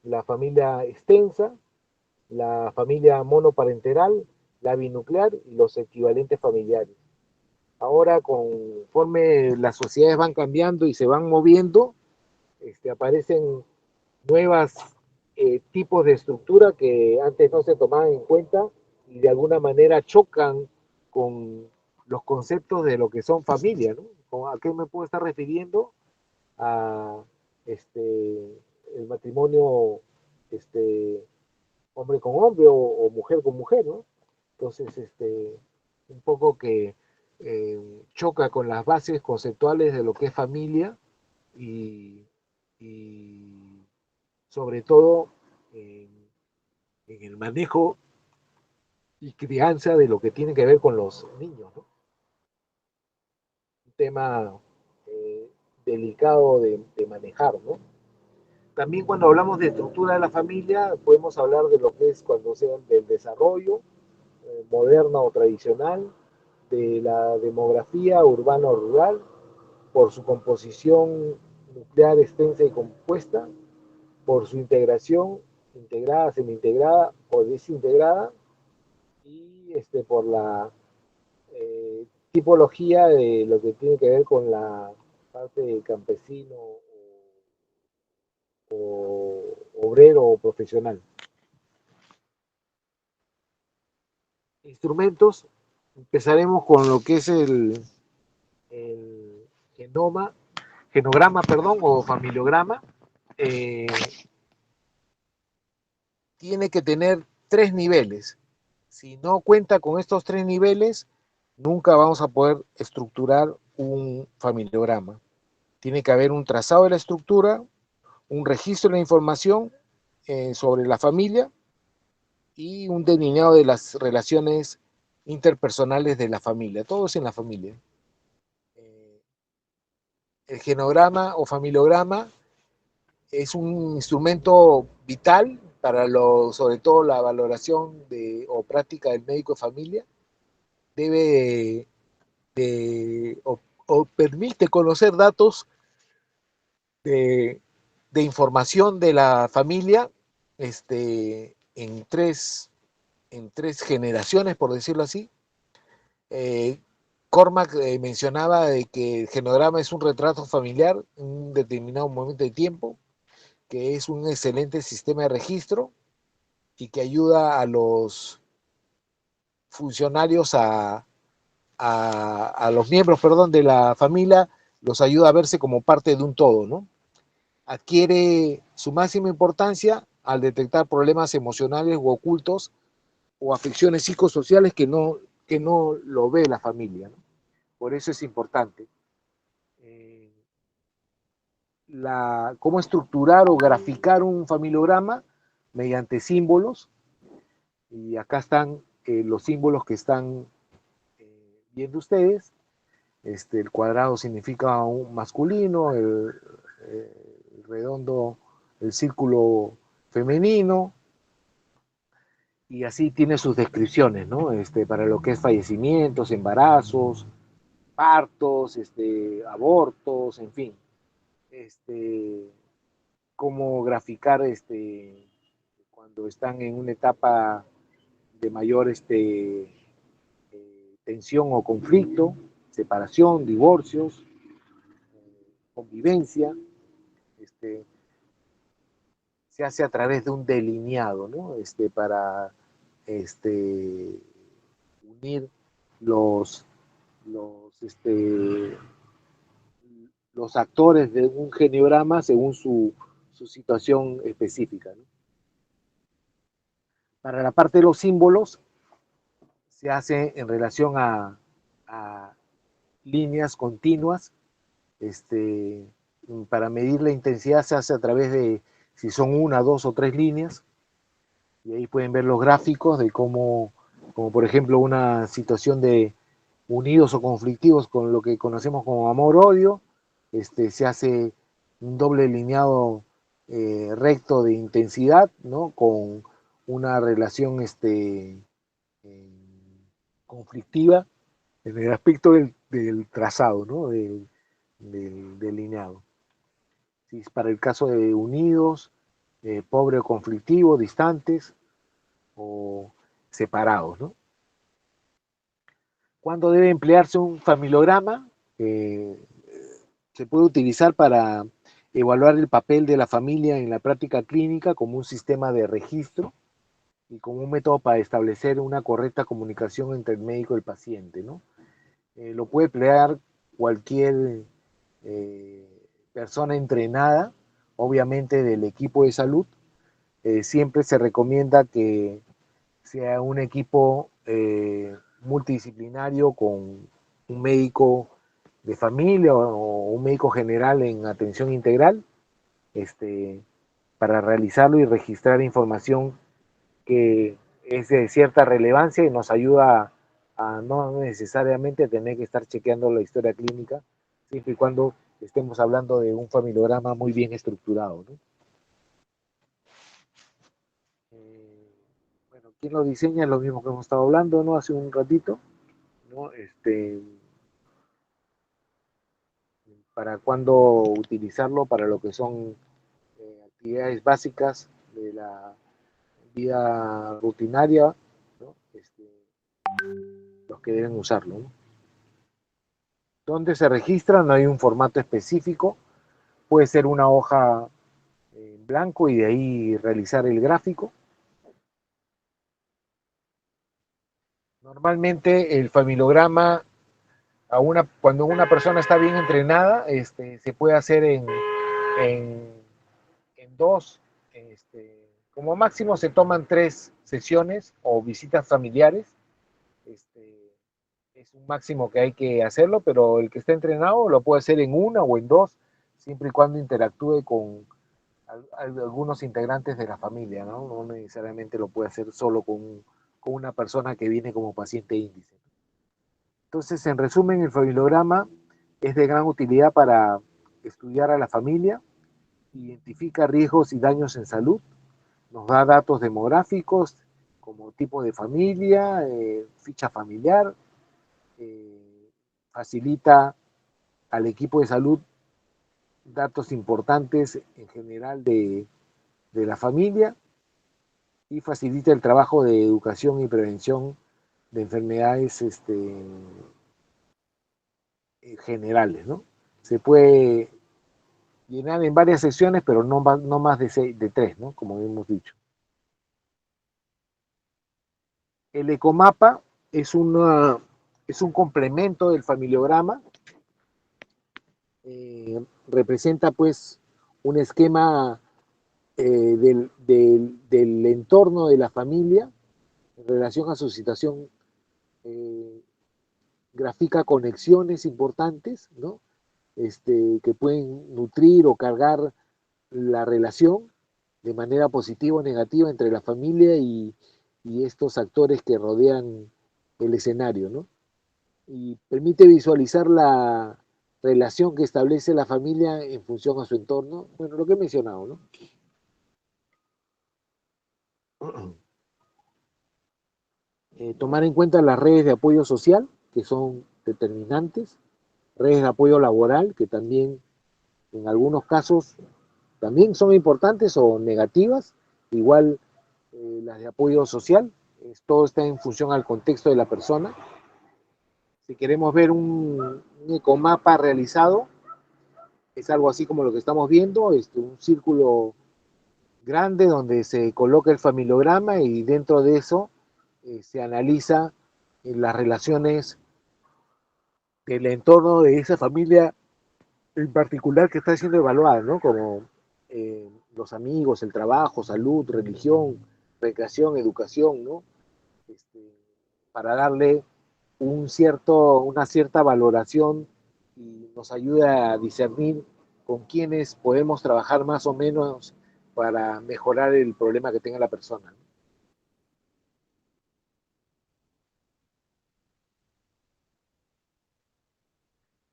Speaker 1: la familia extensa, la familia monoparental, la binuclear y los equivalentes familiares. Ahora, conforme las sociedades van cambiando y se van moviendo, aparecen nuevas tipos de estructura que antes no se tomaban en cuenta y de alguna manera chocan con los conceptos de lo que son familias, ¿no? ¿A qué me puedo estar refiriendo? A el matrimonio hombre con hombre o mujer con mujer, ¿no? Entonces, un poco que choca con las bases conceptuales de lo que es familia y, y sobre todo en, en, el manejo y crianza de lo que tiene que ver con los niños, ¿no? Un tema delicado de manejar, ¿no? También cuando hablamos de estructura de la familia, podemos hablar de lo que es cuando sea del desarrollo moderna o tradicional, de la demografía urbana o rural, por su composición nuclear extensa y compuesta, por su integración integrada, semi-integrada o desintegrada, y por la tipología de lo que tiene que ver con la parte de campesino o obrero o profesional. Instrumentos, empezaremos con lo que es el genograma, perdón, o familiograma, tiene que tener 3 niveles. Si no cuenta con estos 3 niveles, nunca vamos a poder estructurar un familiograma. Tiene que haber un trazado de la estructura, un registro de la información sobre la familia y un delineado de las relaciones interpersonales de la familia. Todo es en la familia. El genograma o familiograma es un instrumento vital para sobre todo la valoración o práctica del médico de familia. Debe o permite conocer datos de, información de la familia en tres generaciones, por decirlo así. Cormac mencionaba de que el genograma es un retrato familiar en un determinado momento de tiempo, que es un excelente sistema de registro y que ayuda a los funcionarios a los miembros, perdón, de la familia, los ayuda a verse como parte de un todo, ¿no? Adquiere su máxima importancia al detectar problemas emocionales u ocultos o afecciones psicosociales que no lo ve la familia, ¿no? Por eso es importante. Cómo estructurar o graficar un familiograma mediante símbolos, y acá están los símbolos que están viendo ustedes. El cuadrado significa un masculino, el redondo, el círculo femenino, y así tiene sus descripciones, ¿no? Para lo que es fallecimientos, embarazos, partos, abortos, en fin. Cómo graficar cuando están en una etapa de mayor tensión o conflicto, separación, divorcios, convivencia, se hace a través de un delineado, ¿no? Para unir los, los actores de un geniograma según su situación específica, ¿no? Para la parte de los símbolos, se hace en relación a líneas continuas. Para medir la intensidad se hace a través de si son 1, 2 o 3 líneas, y ahí pueden ver los gráficos de cómo, como por ejemplo una situación de unidos o conflictivos con lo que conocemos como amor-odio, se hace un doble lineado recto de intensidad, ¿no? Con una relación conflictiva en el aspecto del trazado, ¿no? Del delineado. Si es para el caso de unidos, pobre o conflictivo, distantes o separados, ¿no? ¿Cuándo debe emplearse un familiograma? Se puede utilizar para evaluar el papel de la familia en la práctica clínica como un sistema de registro y como un método para establecer una correcta comunicación entre el médico y el paciente, ¿no? Lo puede emplear cualquier persona entrenada, obviamente del equipo de salud. Siempre se recomienda que sea un equipo multidisciplinario con un médico de familia o un médico general en atención integral, para realizarlo y registrar información que es de cierta relevancia y nos ayuda a no necesariamente tener que estar chequeando la historia clínica, siempre y cuando estemos hablando de un familiograma muy bien estructurado, ¿no? Bueno, quien lo diseña es lo mismo que hemos estado hablando, ¿no? Hace un ratito, ¿no? Para cuándo utilizarlo para lo que son actividades básicas de la vida rutinaria, ¿no? Los que deben usarlo, ¿no? ¿Dónde se registra? No hay un formato específico, puede ser una hoja en blanco y de ahí realizar el gráfico. Normalmente el familiograma cuando una persona está bien entrenada, se puede hacer en, en dos, como máximo se toman 3 sesiones o visitas familiares. Este, es un máximo que hay que hacerlo, pero el que está entrenado lo puede hacer en una o en dos, siempre y cuando interactúe con algunos integrantes de la familia, ¿no? No necesariamente lo puede hacer solo con una persona que viene como paciente índice. Entonces, en resumen, el familiograma es de gran utilidad para estudiar a la familia, identifica riesgos y daños en salud, nos da datos demográficos como tipo de familia, ficha familiar, facilita al equipo de salud datos importantes en general de la familia y facilita el trabajo de educación y prevención de enfermedades generales, ¿no? Se puede llenar en varias secciones, pero no más de 3, ¿no? Como hemos dicho. El ecomapa es un complemento del familiograma, representa pues un esquema del entorno de la familia en relación a su situación, grafica conexiones importantes, ¿no? Que pueden nutrir o cargar la relación de manera positiva o negativa entre la familia y estos actores que rodean el escenario, ¿no? Y permite visualizar la relación que establece la familia en función a su entorno, bueno, lo que he mencionado, ¿no? Tomar en cuenta las redes de apoyo social, que son determinantes, redes de apoyo laboral, que también en algunos casos también son importantes o negativas, igual las de apoyo social, todo está en función al contexto de la persona. Si queremos ver un ecomapa realizado, es algo así como lo que estamos viendo, un círculo grande donde se coloca el familiograma y dentro de eso se analiza las relaciones del entorno de esa familia en particular que está siendo evaluada, ¿no? Como los amigos, el trabajo, salud, religión, recreación, educación, ¿no? Este, para darle una cierta valoración y nos ayuda a discernir con quiénes podemos trabajar más o menos para mejorar el problema que tenga la persona.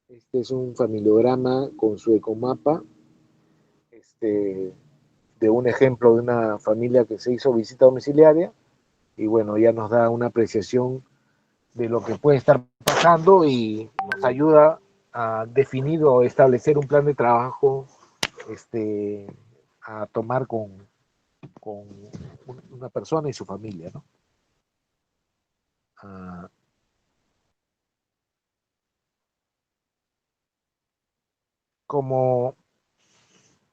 Speaker 1: Este es un familiograma con su ecomapa, de un ejemplo de una familia que se hizo visita domiciliaria y bueno, ya nos da una apreciación de lo que puede estar pasando y nos ayuda a definir o establecer un plan de trabajo a tomar con una persona y su familia, ¿no? Ah, como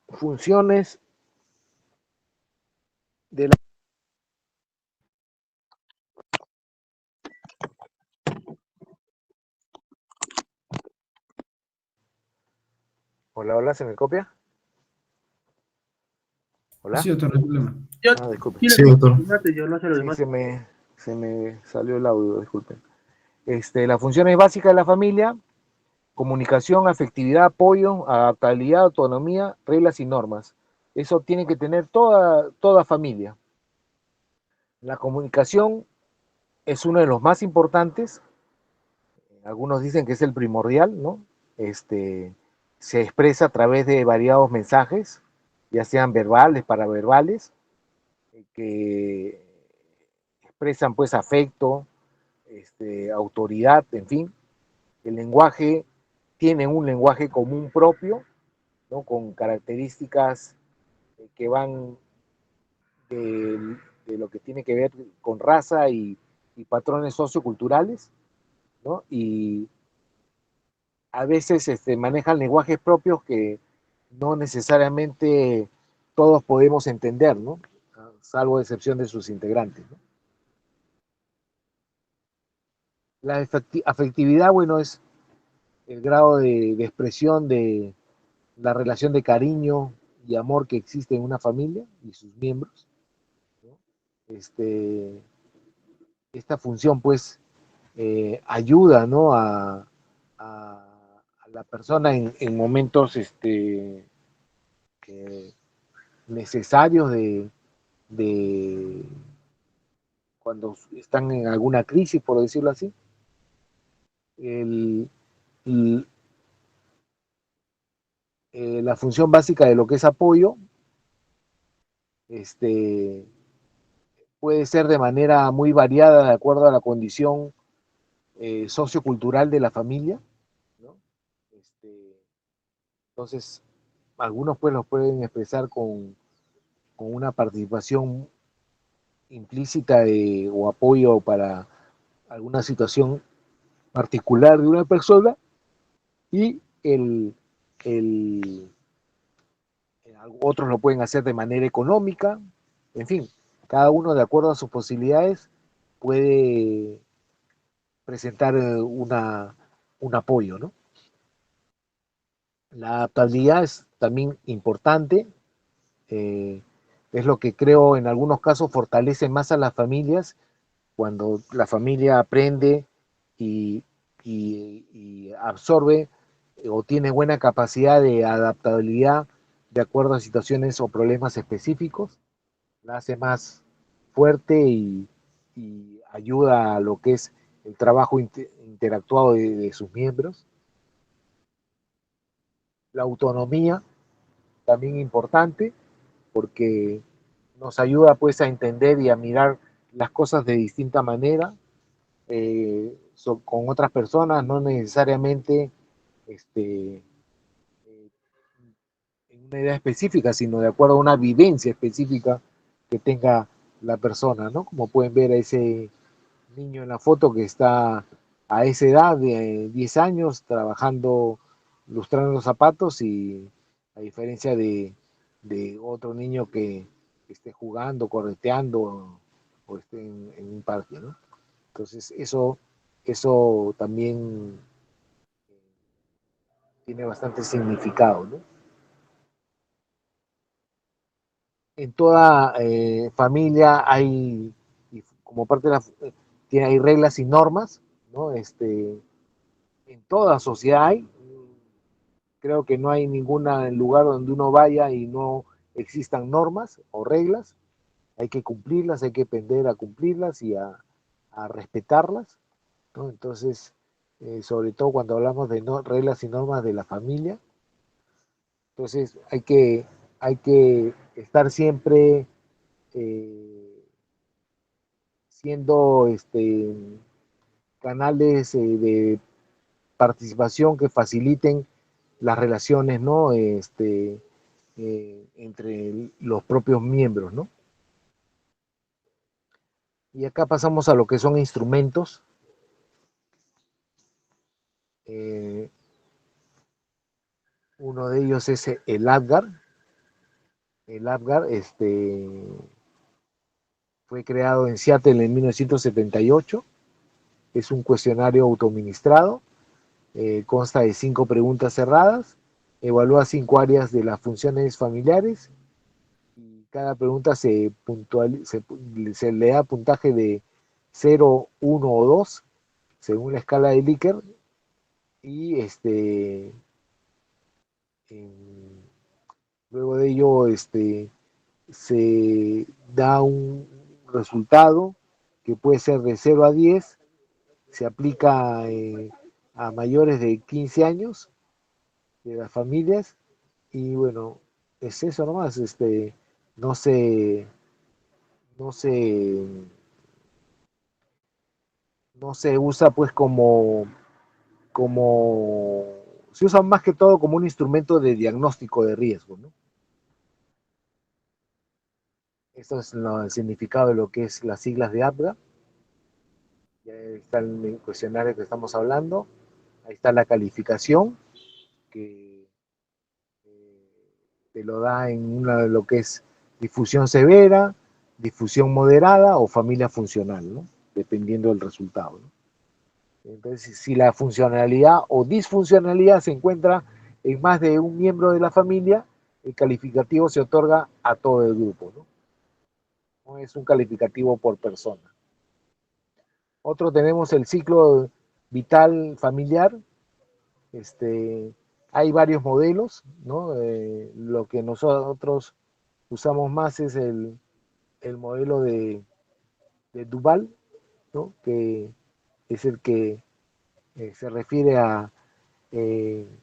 Speaker 1: funciones de la... Hola, hola, ¿se me copia?
Speaker 2: Sí,
Speaker 1: Hola.
Speaker 2: doctor, no hay problema.
Speaker 1: Ah, disculpe.
Speaker 3: Sí, doctor. Fíjate, yo no sé lo
Speaker 1: Sí,
Speaker 3: demás.
Speaker 1: se me salió el audio, disculpen. Las funciones básicas de la familia: comunicación, afectividad, apoyo, adaptabilidad, autonomía, reglas y normas. Eso tiene que tener toda familia. La comunicación es uno de los más importantes. Algunos dicen que es el primordial, ¿no? Se expresa a través de variados mensajes, ya sean verbales, paraverbales, que expresan pues afecto, autoridad, en fin. El lenguaje tiene un lenguaje común propio, ¿no? Con características que van de lo que tiene que ver con raza y patrones socioculturales, ¿no? Y a veces manejan lenguajes propios que no necesariamente todos podemos entender, ¿no? Salvo excepción de sus integrantes, ¿no? La afectividad, bueno, es el grado de expresión de la relación de cariño y amor que existe en una familia y sus miembros, ¿no? Esta función pues ayuda, ¿no? A la persona en momentos necesarios de cuando están en alguna crisis, por decirlo así. El, el, la función básica de lo que es apoyo este, puede ser de manera muy variada de acuerdo a la condición sociocultural de la familia, ¿no? Entonces, algunos pues los pueden expresar con una participación implícita o apoyo para alguna situación particular de una persona y el, otros lo pueden hacer de manera económica, en fin, cada uno de acuerdo a sus posibilidades puede presentar un apoyo, ¿no? La adaptabilidad es también importante, eh, es lo que creo en algunos casos fortalece más a las familias cuando la familia aprende y, y absorbe o tiene buena capacidad de adaptabilidad de acuerdo a situaciones o problemas específicos, la hace más fuerte y ayuda a lo que es el trabajo interactuado de sus miembros. La autonomía, también importante, porque nos ayuda pues a entender y a mirar las cosas de distinta manera, con otras personas, no necesariamente este, eh, en una idea específica, sino de acuerdo a una vivencia específica que tenga la persona, ¿no? Como pueden ver a ese niño en la foto que está a esa edad de 10 años trabajando, lustrando los zapatos y a diferencia de otro niño que esté jugando, correteando o esté en un parque, ¿no? Entonces eso también tiene bastante significado, ¿no? En toda familia hay, como parte de hay reglas y normas, ¿no? En toda sociedad hay, creo que no hay ningún lugar donde uno vaya y no existan normas o reglas, hay que cumplirlas, hay que aprender a cumplirlas y a respetarlas, ¿no? Entonces, sobre todo cuando hablamos de reglas y normas de la familia, entonces hay que estar siempre siendo canales de participación que faciliten las relaciones, ¿no? Entre los propios miembros, ¿no? Y acá pasamos a lo que son instrumentos. Eh, Uno de ellos es el ADGAR. El ADGAR fue creado en Seattle en 1978. Es un cuestionario autoadministrado. Consta de 5 preguntas cerradas. Evalúa 5 áreas de las funciones familiares. Y cada pregunta se le da puntaje de 0, 1 o 2 según la escala de Likert. Y luego de ello se da un resultado que puede ser de 0 a 10, se aplica a mayores de 15 años de las familias y bueno, es eso nomás, no se, no se, no se usa pues como, se usa más que todo como un instrumento de diagnóstico de riesgo, ¿no? Esto es el significado de lo que es las siglas de APGA. Ya está el cuestionario que estamos hablando. Ahí está la calificación que te lo da en una de lo que es difusión severa, difusión moderada o familia funcional, ¿no? Dependiendo del resultado, ¿no? Entonces, si la funcionalidad o disfuncionalidad se encuentra en más de un miembro de la familia, el calificativo se otorga a todo el grupo, ¿no? No es un calificativo por persona. Otro tenemos el ciclo vital familiar. Hay varios modelos, ¿no? Lo que nosotros usamos más es el modelo de Duval, ¿no? Que es el que se refiere a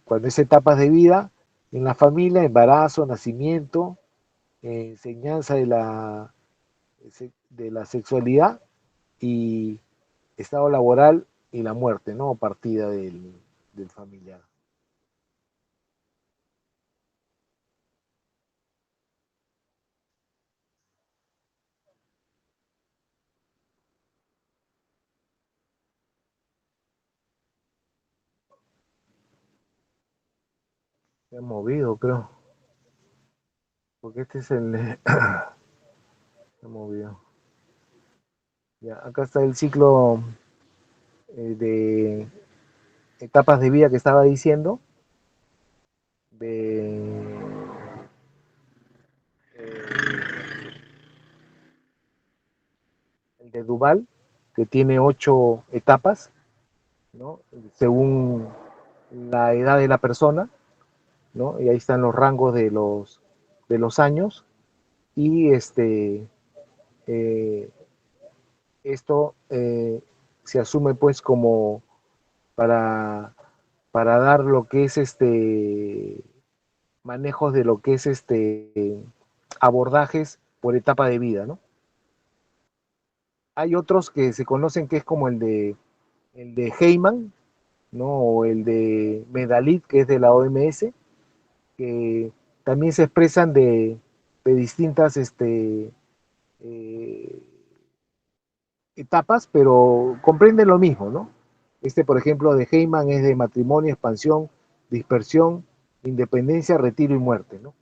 Speaker 1: cuando es etapas de vida en la familia, embarazo, nacimiento, enseñanza de la sexualidad y estado laboral y la muerte, ¿no? Partida del familiar. Se ha movido, creo, porque este es el... se ha movido. Ya, acá está el ciclo de etapas de vida que estaba diciendo, de el de Duval, que tiene 8 etapas, ¿no? Según la edad de la persona, ¿no? Y ahí están los rangos de los años. Y eh, esto se asume pues como para, para dar lo que es manejos de lo que es abordajes por etapa de vida, ¿no? Hay otros que se conocen que es como el de Heyman, ¿no? O el de Medalit, que es de la OMS, que también se expresan de distintas eh, etapas, pero comprenden lo mismo, ¿no? Por ejemplo, de Heyman es de matrimonio, expansión, dispersión, independencia, retiro y muerte, ¿no?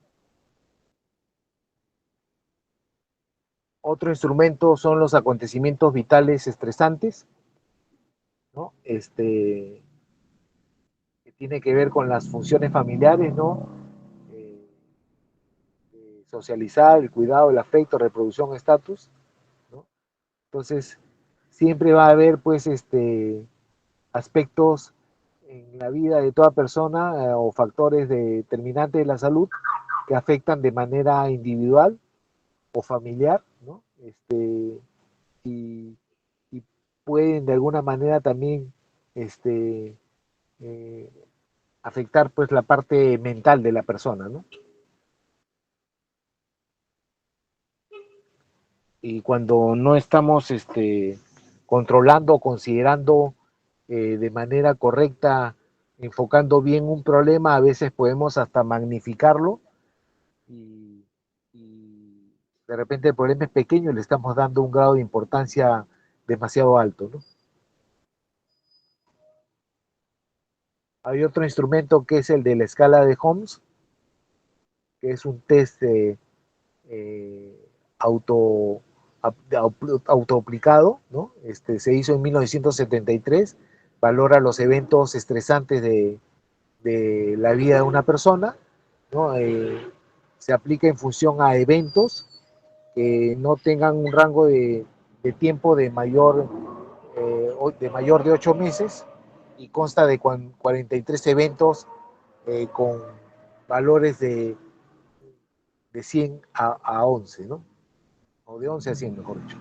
Speaker 1: Otro instrumento son los acontecimientos vitales estresantes, ¿no? Que tiene que ver con las funciones familiares, ¿no? Eh, Socializar, el cuidado, el afecto, reproducción, estatus, ¿no? Entonces, siempre va a haber, pues, aspectos en la vida de toda persona o factores determinantes de la salud que afectan de manera individual o familiar, ¿no? Y, y pueden de alguna manera también eh, afectar pues la parte mental de la persona, ¿no? Y cuando no estamos controlando o considerando de manera correcta, enfocando bien un problema, a veces podemos hasta magnificarlo y, y de repente el problema es pequeño y le estamos dando un grado de importancia demasiado alto, ¿no? Hay otro instrumento que es el de la escala de Holmes, que es un test eh, auto, autoaplicado, ¿no? Se hizo en 1973, valora los eventos estresantes de la vida de una persona, ¿no? Se aplica en función a eventos que no tengan un rango de tiempo de mayor de 8 meses y consta de 43 eventos con valores de 100 a 11, ¿no? O de 11 a 100, mejor dicho.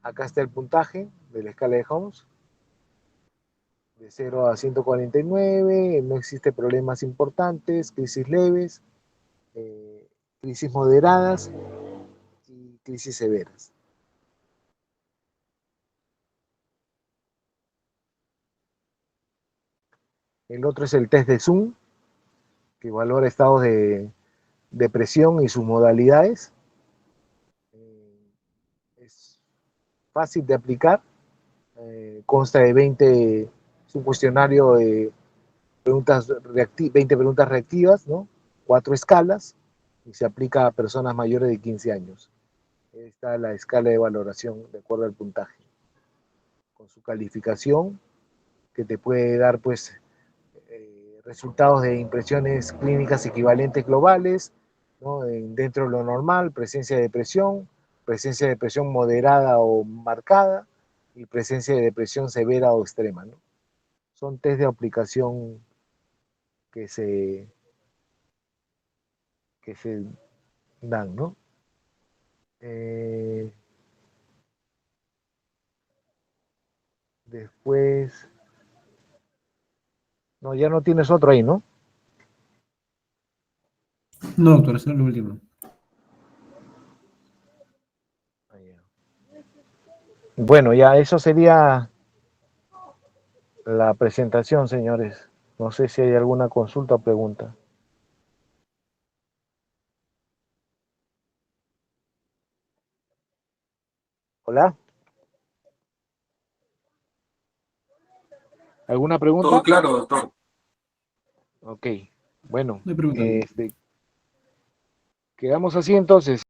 Speaker 1: Acá está el puntaje de la escala de Holmes, de 0 a 149, no existe problemas importantes, crisis leves, eh, crisis moderadas y crisis severas. El otro es el test de Zoom, que valora estados de depresión y sus modalidades. Es fácil de aplicar, consta de 20, es un cuestionario de 20 preguntas reactivas, ¿no? 4 escalas, y se aplica a personas mayores de 15 años. Esta es la escala de valoración de acuerdo al puntaje, con su calificación que te puede dar pues resultados de impresiones clínicas equivalentes globales, ¿no? Dentro de lo normal, presencia de depresión moderada o marcada y presencia de depresión severa o extrema, ¿no? Son test de aplicación que se dan, ¿no? Eh, después, no, ya no tienes otro ahí, ¿no?
Speaker 2: No, doctor, eso es lo último.
Speaker 1: Bueno, ya eso sería la presentación, señores. No sé si hay alguna consulta o pregunta. Hola. ¿Alguna
Speaker 3: Todo
Speaker 1: pregunta?
Speaker 3: claro, doctor.
Speaker 1: Ok. Bueno,
Speaker 2: No hay pregunta.
Speaker 1: quedamos así entonces.